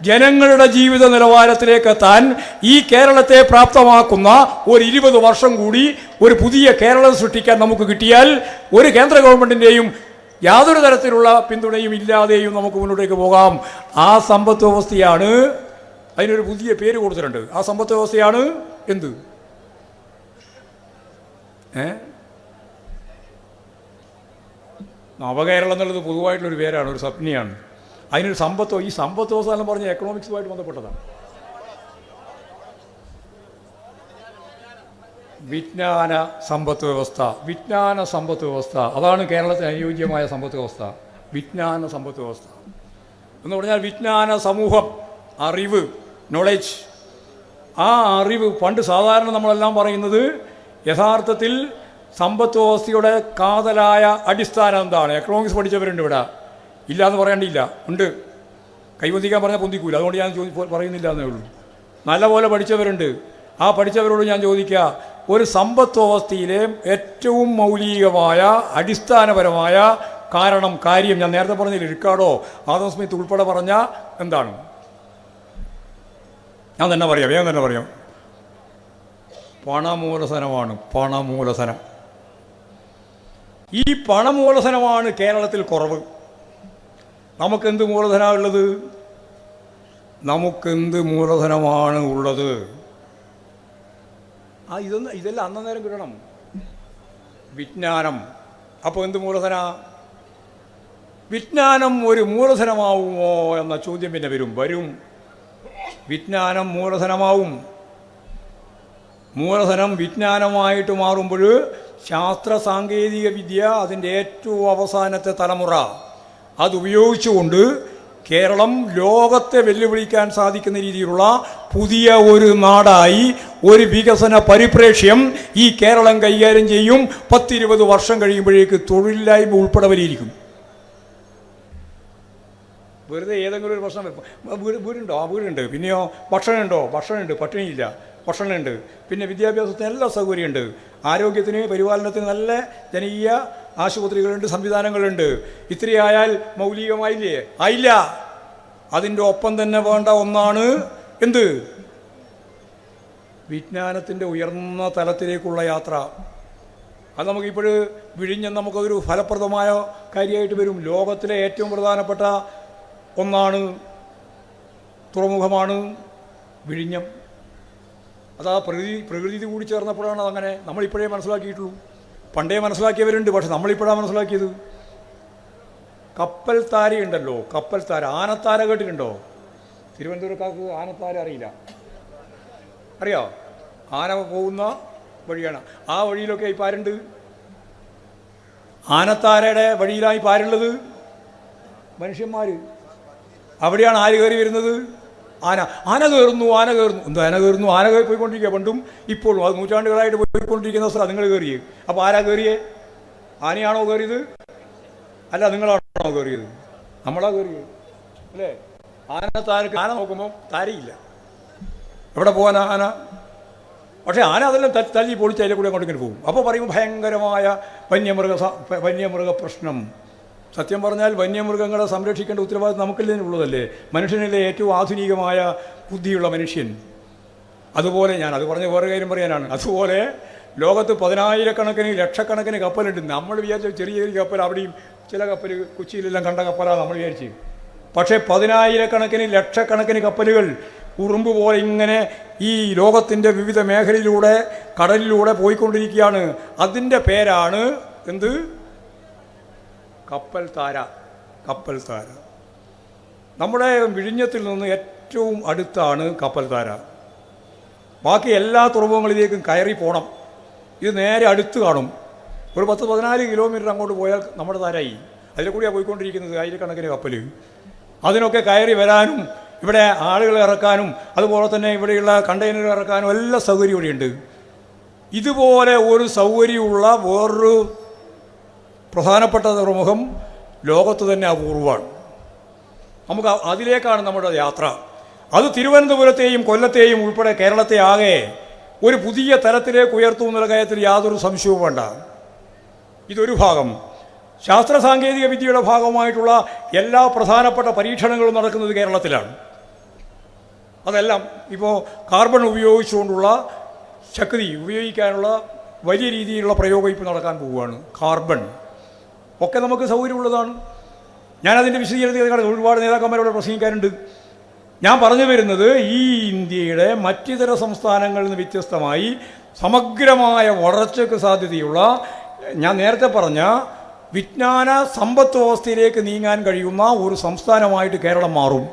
ജനങ്ങളുടെ ജീവിത നിലവാരത്തിലേക്ക് എത്താൻ ഈ കേരളത്തെ പ്രാപ്തമാക്കുന്ന ഒരു 20 വർഷം കൂടി ഒരു പുതിയ കേരളം സൃഷ്ടിക്കാൻ നമുക്ക് കിട്ടിയാൽ ഒരു കേന്ദ്ര ഗവൺമെൻറ്റിൻ്റെയും യാതൊരു തരത്തിലുള്ള പിന്തുണയും ഇല്ലാതെയും നമുക്ക് മുന്നോട്ടേക്ക് പോകാം. ആ സമ്പദ് വ്യവസ്ഥയാണ്, അതിനൊരു പുതിയ പേര് കൊടുത്തിട്ടുണ്ട്. ആ സമ്പദ് വ്യവസ്ഥയാണ് എന്ത്? നവകേരളം എന്നുള്ളത് പൊതുവായിട്ടുള്ളൊരു പേരാണ്, ഒരു സ്വപ്നയാണ്. അതിനൊരു സമ്പത്തോ, ഈ സമ്പത്ത് വ്യവസ്ഥ എന്ന് പറഞ്ഞാൽ എക്കണോമിക്സുമായിട്ട് ബന്ധപ്പെട്ടതാണ്. വിജ്ഞാന സമ്പത്ത് വ്യവസ്ഥ, വിജ്ഞാന സമ്പത്ത് വ്യവസ്ഥ, അതാണ് കേരളത്തിന് അനുയോജ്യമായ സമ്പത്ത് വ്യവസ്ഥ. വിജ്ഞാന സമ്പത്ത് വ്യവസ്ഥ എന്ന് പറഞ്ഞാൽ വിജ്ഞാന സമൂഹം, അറിവ്, നോളജ്. ആ അറിവ് പണ്ട് സാധാരണ നമ്മളെല്ലാം പറയുന്നത് യഥാർത്ഥത്തിൽ സമ്പത്ത് വ്യവസ്ഥയുടെ കാതലായ അടിസ്ഥാനം എന്താണ്? എക്കണോമിക്സ് പഠിച്ചവരുണ്ട് ഇവിടെ, ഇല്ല എന്ന് പറയേണ്ടിയില്ല, ഉണ്ട്. കൈവന്തിക്കാൻ പറഞ്ഞാൽ പൊന്തിക്കൂല, അതുകൊണ്ട് ഞാൻ പറയുന്നില്ല എന്നേ ഉള്ളൂ. നല്ലപോലെ പഠിച്ചവരുണ്ട്. ആ പഠിച്ചവരോട് ഞാൻ ചോദിക്കുക, ഒരു സമ്പത്ത് വ്യവസ്ഥയിലെ ഏറ്റവും മൗലികമായ അടിസ്ഥാനപരമായ കാര്യം ഞാൻ നേരത്തെ പറഞ്ഞില്ല, റിക്കാർഡോ ആദം സ്മിത്ത് ഉൾപ്പെടെ പറഞ്ഞ എന്താണ്? ഞാൻ തന്നെ പറയാം, വേഗം തന്നെ പറയാം. പണമൂലധനമാണ്. പണമൂലധനം. ഈ പണമൂലധനമാണ് കേരളത്തിൽ കുറവ്. നമുക്കെന്ത് മൂലധനമാണ് ഉള്ളത്? നമുക്കെന്ത് മൂലധനമാണ് ഉള്ളത്? ഇതെല്ലാം അന്നേരം കിട്ടണം. വിജ്ഞാനം. അപ്പോൾ എന്ത് മൂലധന? വിജ്ഞാനം ഒരു മൂലധനമാവുമോ എന്ന ചോദ്യം പിന്നെ വരും. വിജ്ഞാനം മൂലധനമാവും. മൂലധനം വിജ്ഞാനമായിട്ട് മാറുമ്പോൾ ശാസ്ത്ര സാങ്കേതിക വിദ്യ അതിൻ്റെ ഏറ്റവും അവസാനത്തെ തലമുറ അതുപയോഗിച്ചുകൊണ്ട് കേരളം ലോകത്തെ വെല്ലുവിളിക്കാൻ സാധിക്കുന്ന രീതിയിലുള്ള പുതിയ ഒരു നാടായി ഒരു വികസന പരിപ്രേക്ഷ്യം ഈ കേരളം കൈകാര്യം ചെയ്യും. 10-20 വർഷം കഴിയുമ്പോഴേക്ക് തൊഴിലില്ലായ്മ ഉൾപ്പെടെ വരിയിരിക്കും. വെറുതെ ഏതെങ്കിലും ഒരു പ്രശ്നം വീടുണ്ടോ? ആ വീടുണ്ട്. പിന്നെയോ ഭക്ഷണമുണ്ട്, പട്ടിണിയില്ല, ഭക്ഷണമുണ്ട്. പിന്നെ വിദ്യാഭ്യാസത്തിന് എല്ലാ സൗകര്യമുണ്ട്. ആരോഗ്യത്തിന് പരിപാലനത്തിന് നല്ല ജനകീയ ആശുപത്രികളുണ്ട്, സംവിധാനങ്ങളുണ്ട്. ഇത്രയായാൽ മൗലികമായില്ലേ? ആയില്ല. അതിൻ്റെ ഒപ്പം തന്നെ വേണ്ട ഒന്നാണ് എന്ത്? വിജ്ഞാനത്തിൻ്റെ ഉയർന്ന തലത്തിലേക്കുള്ള യാത്ര. അത് നമുക്കിപ്പോഴ് വിഴിഞ്ഞം നമുക്കൊരു ഫലപ്രദമായ കാര്യമായിട്ട് വരും. ലോകത്തിലെ ഏറ്റവും പ്രധാനപ്പെട്ട ഒന്നാണ്, തുറമുഖമാണ് വിഴിഞ്ഞം. അതാ പ്രകൃതി കൂടി ചേർന്നപ്പോഴാണ് അതങ്ങനെ. നമ്മളിപ്പോഴേ മനസ്സിലാക്കിയിട്ടുള്ളൂ. പണ്ടേ മനസ്സിലാക്കിയവരുണ്ട്, പക്ഷെ നമ്മളിപ്പോഴാണ് മനസ്സിലാക്കിയത്. കപ്പൽ താരയുണ്ടല്ലോ, കപ്പൽ താര. ആനത്താര കേട്ടിട്ടുണ്ടോ? തിരുവനന്തപുരക്കാർക്ക് ആനത്താര അറിയില്ല. അറിയോ? ആന പോകുന്ന വഴിയാണ്. ആ വഴിയിലൊക്കെ ഇപ്പോൾ ആരുണ്ട്? ആനത്താരയുടെ വഴിയിലാണ് ഇപ്പോൾ ആരുള്ളത്? മനുഷ്യന്മാർ. അവിടെയാണ് ആര് കയറി വരുന്നത്? ആന കയറുന്നു. എന്താ ആന കയറുന്നു? ആന കയറി പോയിക്കൊണ്ടിരിക്കുക. പണ്ടും ഇപ്പോഴും അത് നൂറ്റാണ്ടുകളായിട്ട് പോയിക്കൊണ്ടിരിക്കുന്ന സ്ഥലം. നിങ്ങൾ കയറിയേ. അപ്പോൾ ആരാ കയറിയേ? ആനയാണോ കയറിയത്? അല്ല, നിങ്ങളാണോ കയറിയത്? നമ്മളാ കയറിയത് അല്ലേ? ആന നോക്കുമ്പോൾ താരയില്ല. എവിടെ പോകാനാ ആന? പക്ഷേ ആന അതെല്ലാം തല്ലി പൊളിച്ച് അതിലെ കൂടെ അങ്ങോട്ടിങ്ങനെ പോകും. അപ്പോൾ പറയുമ്പോൾ ഭയങ്കരമായ വന്യമൃഗ പ്രശ്നം. സത്യം പറഞ്ഞാൽ വന്യമൃഗങ്ങളെ സംരക്ഷിക്കേണ്ട ഉത്തരവാദിത്വം നമുക്കല്ലേ ഉള്ളതല്ലേ? മനുഷ്യനല്ലേ ഏറ്റവും ആധുനികമായ ബുദ്ധിയുള്ള മനുഷ്യൻ. അതുപോലെ അത് പറഞ്ഞ വേറെ കാര്യം പറയാനാണ്. അതുപോലെ ലോകത്ത് 10,000 ലക്ഷക്കണക്കിന് കപ്പലുണ്ട്. നമ്മൾ വിചാരിച്ച ചെറിയ കപ്പൽ, അവിടെയും ചില കപ്പൽ കൊച്ചിയിലെല്ലാം കണ്ട കപ്പലാണ് നമ്മൾ വിചാരിച്ച്. പക്ഷേ 10,000 ലക്ഷക്കണക്കിന് കപ്പലുകൾ ഉറുമ്പ് പോലെ ഇങ്ങനെ ഈ ലോകത്തിൻ്റെ വിവിധ മേഖലയിലൂടെ, കടലിലൂടെ പോയിക്കൊണ്ടിരിക്കുകയാണ്. അതിൻ്റെ പേരാണ് എന്ത്? കപ്പൽ താര. കപ്പൽ താര. നമ്മുടെ വിഴിഞ്ഞത്തിൽ നിന്ന് ഏറ്റവും അടുത്താണ് കപ്പൽ താര. ബാക്കി എല്ലാ തുറമുഖങ്ങളിലേക്കും കയറി പോകണം. ഇത് നേരെ അടുത്ത് കാണും. ഒരു 10-14 കിലോമീറ്റർ അങ്ങോട്ട് പോയാൽ നമ്മുടെ താരായി. അതിലെ കൂടിയാണ് പോയിക്കൊണ്ടിരിക്കുന്നത് ആയിരക്കണക്കിന് കപ്പൽ. അതിനൊക്കെ കയറി വരാനും ഇവിടെ ആളുകളെ ഇറക്കാനും അതുപോലെ തന്നെ ഇവിടെയുള്ള കണ്ടെയ്നർ ഇറക്കാനും എല്ലാ സൗകര്യം ഇവിടെയുണ്ട്. ഇതുപോലെ ഒരു സൗകര്യമുള്ള വേറൊരു പ്രധാനപ്പെട്ട തുറമുഖം ലോകത്ത് തന്നെ അപൂർവമാണ്. നമുക്ക് അതിലേക്കാണ് നമ്മുടെ യാത്ര. അത് തിരുവനന്തപുരത്തെയും കൊല്ലത്തെയും ഉൾപ്പെടെ കേരളത്തെ ആകെ ഒരു പുതിയ തലത്തിലേക്ക് ഉയർത്തുമെന്നുള്ള കാര്യത്തിൽ യാതൊരു സംശയവും വേണ്ട. ഇതൊരു ഭാഗം. ശാസ്ത്ര സാങ്കേതിക വിദ്യയുടെ ഭാഗമായിട്ടുള്ള എല്ലാ പ്രധാനപ്പെട്ട പരീക്ഷണങ്ങളും നടക്കുന്നത് കേരളത്തിലാണ്. അതെല്ലാം ഇപ്പോൾ കാർബൺ ഉപയോഗിച്ചുകൊണ്ടുള്ള ശക്തി ഉപയോഗിക്കാനുള്ള വലിയ രീതിയിലുള്ള പ്രയോഗം ഇപ്പോൾ നടക്കാൻ പോവുകയാണ്. കാർബൺ ഒക്കെ നമുക്ക് സൗകര്യമുള്ളതാണ്. ഞാനതിൻ്റെ വിശദീകരണത്തിൽ ഒരുപാട് നേതാക്കന്മാരോട് പ്രസംഗിക്കാറുണ്ട്. ഞാൻ പറഞ്ഞു വരുന്നത് ഈ ഇന്ത്യയുടെ മറ്റിതര സംസ്ഥാനങ്ങളിൽ നിന്ന് വ്യത്യസ്തമായി സമഗ്രമായ വളർച്ചയ്ക്ക് സാധ്യതയുള്ള, ഞാൻ നേരത്തെ പറഞ്ഞ വിജ്ഞാന സമ്പത്ത് വ്യവസ്ഥയിലേക്ക് നീങ്ങാൻ കഴിയുന്ന ഒരു സംസ്ഥാനമായിട്ട് കേരളം മാറും.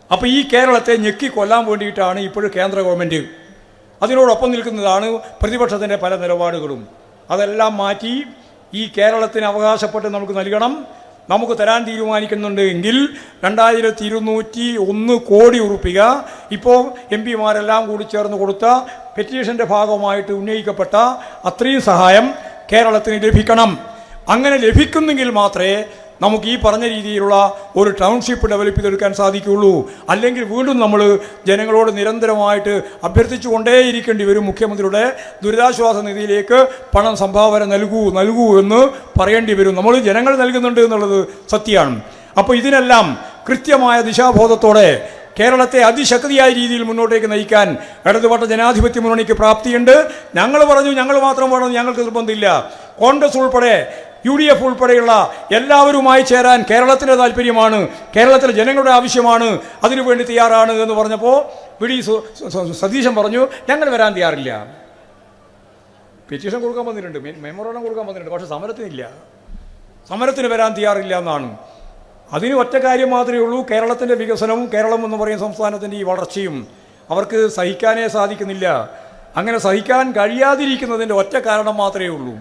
അപ്പോൾ ഈ കേരളത്തെ ഞെക്കിക്കൊല്ലാൻ വേണ്ടിയിട്ടാണ് ഇപ്പോഴും കേന്ദ്ര ഗവൺമെൻറ്. അതിനോടൊപ്പം നിൽക്കുന്നതാണ് പ്രതിപക്ഷത്തിൻ്റെ പല നിലപാടുകളും. അതെല്ലാം മാറ്റി ഈ കേരളത്തിന് അവകാശപ്പെട്ട് നമുക്ക് നൽകണം. നമുക്ക് തരാൻ തീരുമാനിക്കുന്നുണ്ട് എങ്കിൽ 2201 കോടി ഉറുപ്പിക ഇപ്പോൾ MP മാരെല്ലാം കൂടി ചേർന്ന് കൊടുത്ത പെറ്റീഷൻ്റെ ഭാഗമായിട്ട് ഉന്നയിക്കപ്പെട്ട അത്രയും സഹായം കേരളത്തിന് ലഭിക്കണം. അങ്ങനെ ലഭിക്കുന്നെങ്കിൽ മാത്രമേ നമുക്ക് ഈ പറഞ്ഞ രീതിയിലുള്ള ഒരു ടൗൺഷിപ്പ് ഡെവലപ്പ് ചെയ്തെടുക്കാൻ സാധിക്കുകയുള്ളൂ. അല്ലെങ്കിൽ വീണ്ടും നമ്മൾ ജനങ്ങളോട് നിരന്തരമായിട്ട് അഭ്യർത്ഥിച്ചു കൊണ്ടേയിരിക്കേണ്ടി വരും. മുഖ്യമന്ത്രിയുടെ ദുരിതാശ്വാസ നിധിയിലേക്ക് പണം സംഭാവന നൽകൂ എന്ന് പറയേണ്ടി വരും. നമ്മൾ ജനങ്ങൾ നൽകുന്നുണ്ട് എന്നുള്ളത് സത്യമാണ്. അപ്പോൾ ഇതിനെല്ലാം കൃത്യമായ ദിശാബോധത്തോടെ കേരളത്തെ അതിശക്തിയായ രീതിയിൽ മുന്നോട്ടേക്ക് നയിക്കാൻ ഇടതുപക്ഷ ജനാധിപത്യ മുന്നണിക്ക് പ്രാപ്തിയുണ്ട്. ഞങ്ങൾ പറഞ്ഞു ഞങ്ങൾ മാത്രം വേണമെന്ന് ഞങ്ങൾക്ക് നിർബന്ധമില്ല. കോൺഗ്രസ് ഉൾപ്പെടെ UDF ഉൾപ്പെടെയുള്ള എല്ലാവരുമായി ചേരാൻ കേരളത്തിൻ്റെ താല്പര്യമാണ്, കേരളത്തിലെ ജനങ്ങളുടെ ആവശ്യമാണ്, അതിനുവേണ്ടി തയ്യാറാണ് എന്ന് പറഞ്ഞപ്പോൾ സതീശൻ പറഞ്ഞു ഞങ്ങൾ വരാൻ തയ്യാറില്ല. പെറ്റീഷൻ കൊടുക്കാൻ വന്നിട്ടുണ്ട്, മെമ്മോറാണ്ടം കൊടുക്കാൻ വന്നിട്ടുണ്ട്, പക്ഷേ സമരത്തിന് വരാൻ തയ്യാറില്ല എന്നാണ്. അതിന് ഒറ്റ കാര്യം മാത്രമേ ഉള്ളൂ, കേരളത്തിൻ്റെ വികസനവും കേരളം എന്ന് പറയുന്ന സംസ്ഥാനത്തിൻ്റെ ഈ വളർച്ചയും അവർക്ക് സഹിക്കാനേ സാധിക്കുന്നില്ല. അങ്ങനെ സഹിക്കാൻ കഴിയാതിരിക്കുന്നതിൻ്റെ ഒറ്റ കാരണം മാത്രമേ ഉള്ളൂ.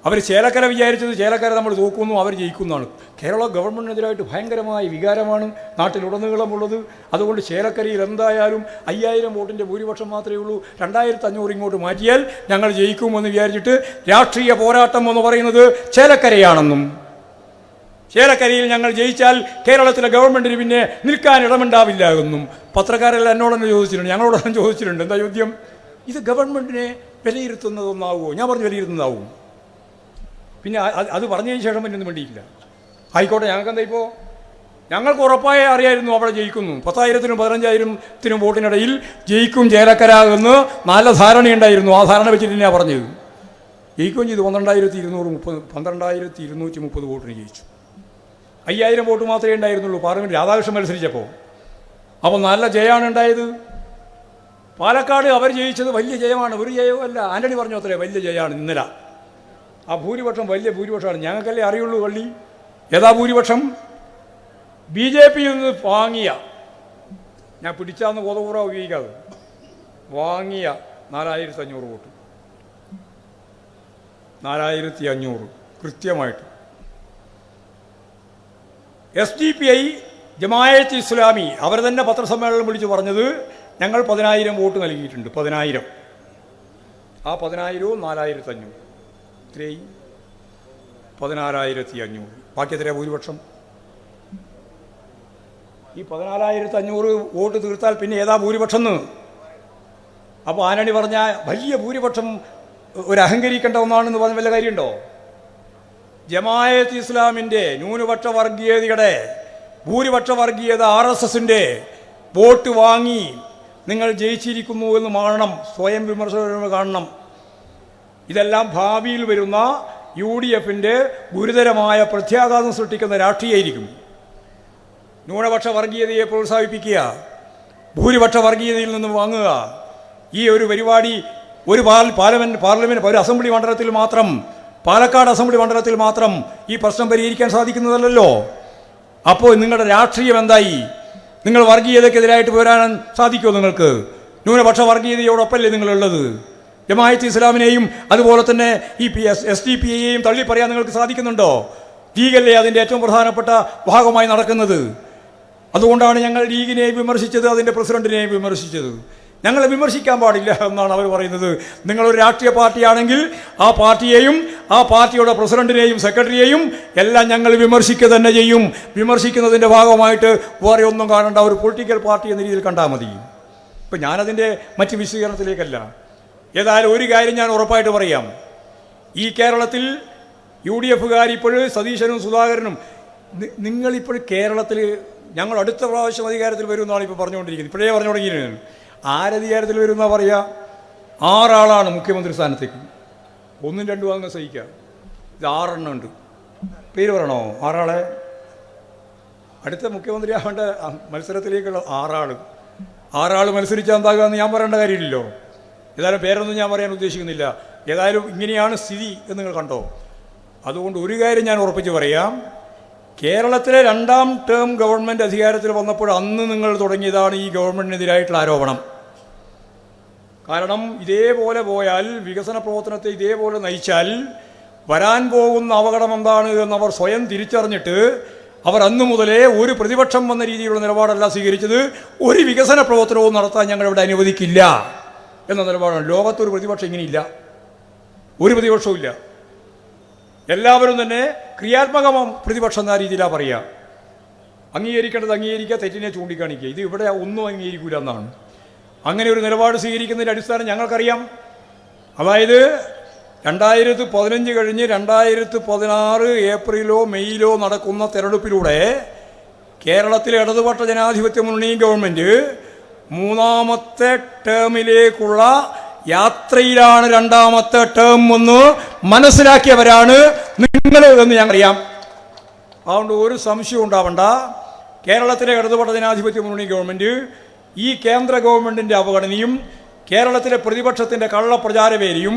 അവർ ചേലക്കര വിചാരിച്ചത് ചേലക്കര നമ്മൾ തോക്കുന്നു, അവർ ജയിക്കുന്നതാണ്. കേരള ഗവൺമെൻറ്റിനെതിരായിട്ട് ഭയങ്കരമായ വികാരമാണ് നാട്ടിലുടനീളമുള്ളത്. അതുകൊണ്ട് ചേലക്കരയിൽ എന്തായാലും 5000 വോട്ടിൻ്റെ ഭൂരിപക്ഷം മാത്രമേ ഉള്ളൂ. 2500 ഇങ്ങോട്ട് മാറ്റിയാൽ ഞങ്ങൾ ജയിക്കുമെന്ന് വിചാരിച്ചിട്ട് രാഷ്ട്രീയ പോരാട്ടം എന്ന് പറയുന്നത് ചേലക്കരയാണെന്നും ചേലക്കരയിൽ ഞങ്ങൾ ജയിച്ചാൽ കേരളത്തിലെ ഗവൺമെൻറ്റിന് പിന്നെ നിൽക്കാൻ ഇടമുണ്ടാവില്ല എന്നും പത്രക്കാരെല്ലാം എന്നോടൊന്ന് ചോദിച്ചിട്ടുണ്ട്, ഞങ്ങളോടൊന്നും ചോദിച്ചിട്ടുണ്ട്. എന്താ ചോദ്യം? ഇത് ഗവൺമെൻറ്റിനെ വിലയിരുത്തുന്നതൊന്നാവുമോ? ഞാൻ പറഞ്ഞു വിലയിരുത്തുന്നതാവും. പിന്നെ അത് പറഞ്ഞതിന് ശേഷം പിന്നെ ഒന്നും വേണ്ടിയില്ല. ആയിക്കോട്ടെ, ഞങ്ങൾക്ക് എന്താ ഇപ്പോൾ ഞങ്ങൾക്ക് ഉറപ്പായി അറിയായിരുന്നു അവിടെ ജയിക്കുന്നു. 10,000-നും 15,000-നും വോട്ടിനിടയിൽ ജയിക്കും ചേലക്കര എന്ന് നല്ല ധാരണയുണ്ടായിരുന്നു. ആ ധാരണ വെച്ചിട്ട് തന്നെയാണ് പറഞ്ഞത്. ജയിക്കുകയും ചെയ്തു. 12,230 വോട്ടിന് ജയിച്ചു. 5,000 വോട്ട് മാത്രമേ ഉണ്ടായിരുന്നുള്ളൂ പാർലമെൻറ്റ് രാധാകൃഷ്ണൻ മത്സരിച്ചപ്പോൾ. അപ്പോൾ നല്ല ജയമാണ് ഉണ്ടായത്. പാലക്കാട് അവർ ജയിച്ചത് വലിയ ജയമാണ്, ഒരു ജയമല്ല. ആൻ്റണി പറഞ്ഞു അത്രേ വലിയ ജയമാണ് ഇന്നലെ. ആ ഭൂരിപക്ഷം വലിയ ഭൂരിപക്ഷമാണ്. ഞങ്ങൾക്കല്ലേ അറിയുള്ളൂ വള്ളി. ഏതാ ഭൂരിപക്ഷം? BJP-യിൽ നിന്ന് വാങ്ങിയ, ഞാൻ പിടിച്ചാന്ന് ബോധപൂർവ്വം ഉപയോഗിക്കാതെ, വാങ്ങിയ 4,500 വോട്ട്. 4,500 കൃത്യമായിട്ട്. SDPI ജമായത്ത് ഇസ്ലാമി അവർ തന്നെ പത്രസമ്മേളനം വിളിച്ച് പറഞ്ഞത് ഞങ്ങൾ 10,000 വോട്ട് നൽകിയിട്ടുണ്ട്. 10,000. ആ 10,000-വും 4,500 ഇത്രയും 14,500. ബാക്കി എത്രയാണ് ഭൂരിപക്ഷം? ഈ 14,500 വോട്ട് തീർത്താൽ പിന്നെ ഏതാ ഭൂരിപക്ഷം എന്ന്? അപ്പോൾ ആന്റണി പറഞ്ഞ വലിയ ഭൂരിപക്ഷം ഒരു അഹങ്കരിക്കേണ്ട ഒന്നാണെന്ന് പറഞ്ഞ വല്ല കാര്യമുണ്ടോ? ജമായത്ത് ഇസ്ലാമിൻ്റെ ന്യൂനപക്ഷ വർഗീയതയുടെ ഭൂരിപക്ഷ വർഗീയത RSSൻ്റെ വോട്ട് വാങ്ങി നിങ്ങൾ ജയിച്ചിരിക്കുന്നു എന്ന് കാണണം. സ്വയം വിമർശനം കാണണം. ഇതെല്ലാം ഭാവിയിൽ വരുന്ന UDF-ൻ്റെ ഗുരുതരമായ പ്രത്യാഘാതം സൃഷ്ടിക്കുന്ന രാഷ്ട്രീയമായിരിക്കും. ന്യൂനപക്ഷ വർഗീയതയെ പ്രോത്സാഹിപ്പിക്കുക, ഭൂരിപക്ഷ വർഗീയതയിൽ നിന്നും വാങ്ങുക. ഈ ഒരു പരിപാടി ഒരു പാർലമെൻറ്റ് ഒരു അസംബ്ലി മണ്ഡലത്തിൽ മാത്രം, പാലക്കാട് അസംബ്ലി മണ്ഡലത്തിൽ മാത്രം ഈ പ്രശ്നം പരിഹരിക്കാൻ സാധിക്കുന്നതല്ലോ. അപ്പോൾ നിങ്ങളുടെ രാഷ്ട്രീയം എന്തായി? നിങ്ങൾ വർഗീയതയ്ക്കെതിരായിട്ട് പോരാൻ സാധിക്കുമോ നിങ്ങൾക്ക്? ന്യൂനപക്ഷ വർഗീയതയോടൊപ്പമല്ലേ നിങ്ങളുള്ളത്? ജമാഅത്ത് ഇസ്ലാമിനെയും അതുപോലെ തന്നെ ഈ SDPI-യെയും തള്ളി പറയാൻ നിങ്ങൾക്ക് സാധിക്കുന്നുണ്ടോ? ലീഗല്ലേ അതിൻ്റെ ഏറ്റവും പ്രധാനപ്പെട്ട ഭാഗമായി നടക്കുന്നത്. അതുകൊണ്ടാണ് ഞങ്ങൾ ലീഗിനെയും വിമർശിച്ചത്, അതിൻ്റെ പ്രസിഡന്റിനെയും വിമർശിച്ചത്. ഞങ്ങളെ വിമർശിക്കാൻ പാടില്ല എന്നാണ് അവർ പറയുന്നത്. നിങ്ങളൊരു രാഷ്ട്രീയ പാർട്ടിയാണെങ്കിൽ ആ പാർട്ടിയെയും ആ പാർട്ടിയുടെ പ്രസിഡന്റിനെയും സെക്രട്ടറിയെയും എല്ലാം ഞങ്ങൾ വിമർശിക്കുക തന്നെ ചെയ്യും. വിമർശിക്കുന്നതിൻ്റെ ഭാഗമായിട്ട് വേറെ ഒന്നും കാണണ്ട, ഒരു പൊളിറ്റിക്കൽ പാർട്ടി എന്ന രീതിയിൽ കണ്ടാൽ മതി. ഇപ്പം ഞാനതിൻ്റെ മറ്റ് വിശദീകരണത്തിലേക്കല്ല. ഏതായാലും ഒരു കാര്യം ഞാൻ ഉറപ്പായിട്ട് പറയാം. ഈ കേരളത്തിൽ UDF-കാർ ഇപ്പോഴും സതീശനും സുധാകരനും നിങ്ങളിപ്പോൾ കേരളത്തിൽ ഞങ്ങൾ അടുത്ത പ്രാവശ്യം അധികാരത്തിൽ വരുമെന്നാണ് ഇപ്പോൾ പറഞ്ഞുകൊണ്ടിരിക്കുന്നത്. ഇപ്പോഴേ പറഞ്ഞു തുടങ്ങിയിരുന്നു. ആരധികാരത്തിൽ വരുമെന്നാണ് പറയുക? 6 ആളാണ് മുഖ്യമന്ത്രി സ്ഥാനത്തേക്ക്. 1ഉം 2ഉം അങ്ങ് സഹിക്കുക. ഇത് 6 എണ്ണം ഉണ്ട്. പേര് പറയണോ? 6 ആളെ അടുത്ത മുഖ്യമന്ത്രി ആവേണ്ട മത്സരത്തിലേക്കുള്ള 6 ആൾ. 6 ആൾ മത്സരിച്ചാൽ എന്താകുക ഞാൻ പറയേണ്ട കാര്യമില്ലല്ലോ. ഏതായാലും പേരൊന്നും ഞാൻ പറയാൻ ഉദ്ദേശിക്കുന്നില്ല. ഏതായാലും ഇങ്ങനെയാണ് സ്ഥിതി എന്ന് നിങ്ങൾ കണ്ടോ. അതുകൊണ്ട് ഒരു കാര്യം ഞാൻ ഉറപ്പിച്ച് പറയാം. കേരളത്തിലെ 2ാം ടേം ഗവൺമെൻറ് അധികാരത്തിൽ വന്നപ്പോൾ അന്ന് നിങ്ങൾ തുടങ്ങിയതാണ് ഈ ഗവൺമെൻറ്റിനെതിരായിട്ടുള്ള ആരോപണം. കാരണം ഇതേപോലെ പോയാൽ, വികസന പ്രവർത്തനത്തെ ഇതേപോലെ നയിച്ചാൽ വരാൻ പോകുന്ന അപകടം എന്താണ് എന്നവർ സ്വയം തിരിച്ചറിഞ്ഞിട്ട് അവർ അന്നു മുതലേ ഒരു പ്രതിപക്ഷം വന്ന രീതിയിലുള്ള നിലപാടല്ല സ്വീകരിച്ചത്. ഒരു വികസന പ്രവർത്തനവും നടത്താൻ ഞങ്ങളിവിടെ അനുവദിക്കില്ല എന്ന നിലപാടാണ്. ലോകത്തൊരു പ്രതിപക്ഷം ഇങ്ങനെയില്ല, ഒരു പ്രതിപക്ഷവും ഇല്ല. എല്ലാവരും തന്നെ ക്രിയാത്മക പ്രതിപക്ഷം എന്ന രീതിയിലാണ് പറയുക. അംഗീകരിക്കേണ്ടത് അംഗീകരിക്കുക, തെറ്റിനെ ചൂണ്ടിക്കാണിക്കുക. ഇത് ഇവിടെ ഒന്നും അംഗീകരിക്കില്ല എന്നാണ്. അങ്ങനെ ഒരു നിലപാട് സ്വീകരിക്കുന്നതിൻ്റെ അടിസ്ഥാനം ഞങ്ങൾക്കറിയാം. അതായത് 2015 കഴിഞ്ഞ് 2016 ഏപ്രിലോ മെയ്യിലോ നടക്കുന്ന തെരഞ്ഞെടുപ്പിലൂടെ കേരളത്തിലെ ഇടതുപക്ഷ ജനാധിപത്യ മുന്നണി ഗവൺമെൻറ് 3ാമത്തെ ടേമിലേക്കുള്ള യാത്രയിലാണ്. 2ാമത്തെ ടേം എന്ന് മനസ്സിലാക്കിയവരാണ് നിങ്ങൾ എന്ന് ഞങ്ങൾക്കറിയാം. അതുകൊണ്ട് ഒരു സംശയം ഉണ്ടാവണ്ട. കേരളത്തിലെ ഇടതുപക്ഷ ജനാധിപത്യ മുന്നണി ഗവൺമെൻറ് ഈ കേന്ദ്ര ഗവൺമെൻറ്റിൻ്റെ അവഗണനയും കേരളത്തിലെ പ്രതിപക്ഷത്തിൻ്റെ കള്ളപ്രചാരവേലിയും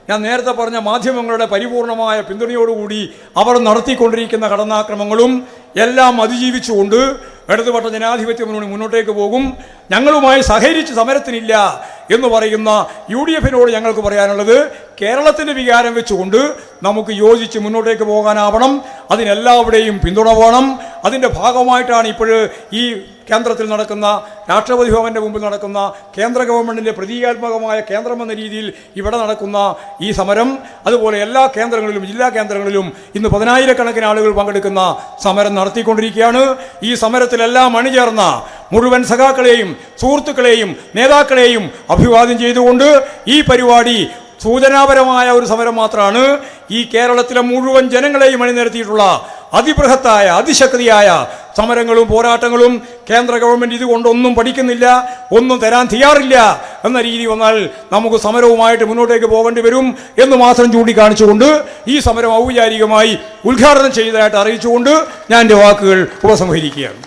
ഞാൻ നേരത്തെ പറഞ്ഞ മാധ്യമങ്ങളുടെ പരിപൂർണമായ പിന്തുണയോടുകൂടി അവർ നടത്തിക്കൊണ്ടിരിക്കുന്ന കടന്നാക്രമങ്ങളും എല്ലാം അതിജീവിച്ചുകൊണ്ട് ഇടതുപക്ഷ ജനാധിപത്യ മുന്നണി മുന്നോട്ടേക്ക് പോകും. ഞങ്ങളുമായി സഹകരിച്ച് സമരത്തിനില്ല എന്ന് പറയുന്ന UDF-നോട് ഞങ്ങൾക്ക് പറയാനുള്ളത്, കേരളത്തിൻ്റെ വികാരം വെച്ചുകൊണ്ട് നമുക്ക് യോജിച്ച് മുന്നോട്ടേക്ക് പോകാനാവണം. അതിനെല്ലാവരുടെയും പിന്തുണ വേണം. അതിൻ്റെ ഭാഗമായിട്ടാണ് ഇപ്പോൾ ഈ കേന്ദ്രത്തിൽ നടക്കുന്ന രാഷ്ട്രപതി ഭവൻ്റെ മുമ്പിൽ നടക്കുന്ന കേന്ദ്ര ഗവൺമെൻറ്റിൻ്റെ പ്രതീകാത്മകമായ കേന്ദ്രമെന്ന രീതിയിൽ ഇവിടെ നടക്കുന്ന ഈ സമരം, അതുപോലെ എല്ലാ കേന്ദ്രങ്ങളിലും ജില്ലാ കേന്ദ്രങ്ങളിലും ഇന്ന് 10,000-കണക്കിന് ആളുകൾ പങ്കെടുക്കുന്ന സമരം നടത്തിക്കൊണ്ടിരിക്കുകയാണ്. ഈ സമരത്തിലെല്ലാം അണിചേർന്ന മുഴുവൻ സഖാക്കളെയും സുഹൃത്തുക്കളെയും നേതാക്കളെയും അഭിവാദ്യം ചെയ്തുകൊണ്ട് ഈ പരിപാടി സൂചനാപരമായ ഒരു സമരം മാത്രമാണ്. ഈ കേരളത്തിലെ മുഴുവൻ ജനങ്ങളെയും അണിനിരത്തിയിട്ടുള്ള അതിബൃഹത്തായ അതിശക്തിയായ സമരങ്ങളും പോരാട്ടങ്ങളും കേന്ദ്ര ഗവൺമെൻറ് ഇതുകൊണ്ടൊന്നും പഠിക്കുന്നില്ല, ഒന്നും തരാൻ തയ്യാറില്ല എന്ന രീതി വന്നാൽ നമുക്ക് സമരവുമായിട്ട് മുന്നോട്ടേക്ക് പോകേണ്ടി വരും എന്ന് മാത്രം ചൂണ്ടിക്കാണിച്ചുകൊണ്ട് ഈ സമരം ഔപചാരികമായി ഉദ്ഘാടനം ചെയ്തതായിട്ട് അറിയിച്ചുകൊണ്ട് ഞാൻ എൻ്റെ വാക്കുകൾ ഉപസംഹരിക്കുകയാണ്.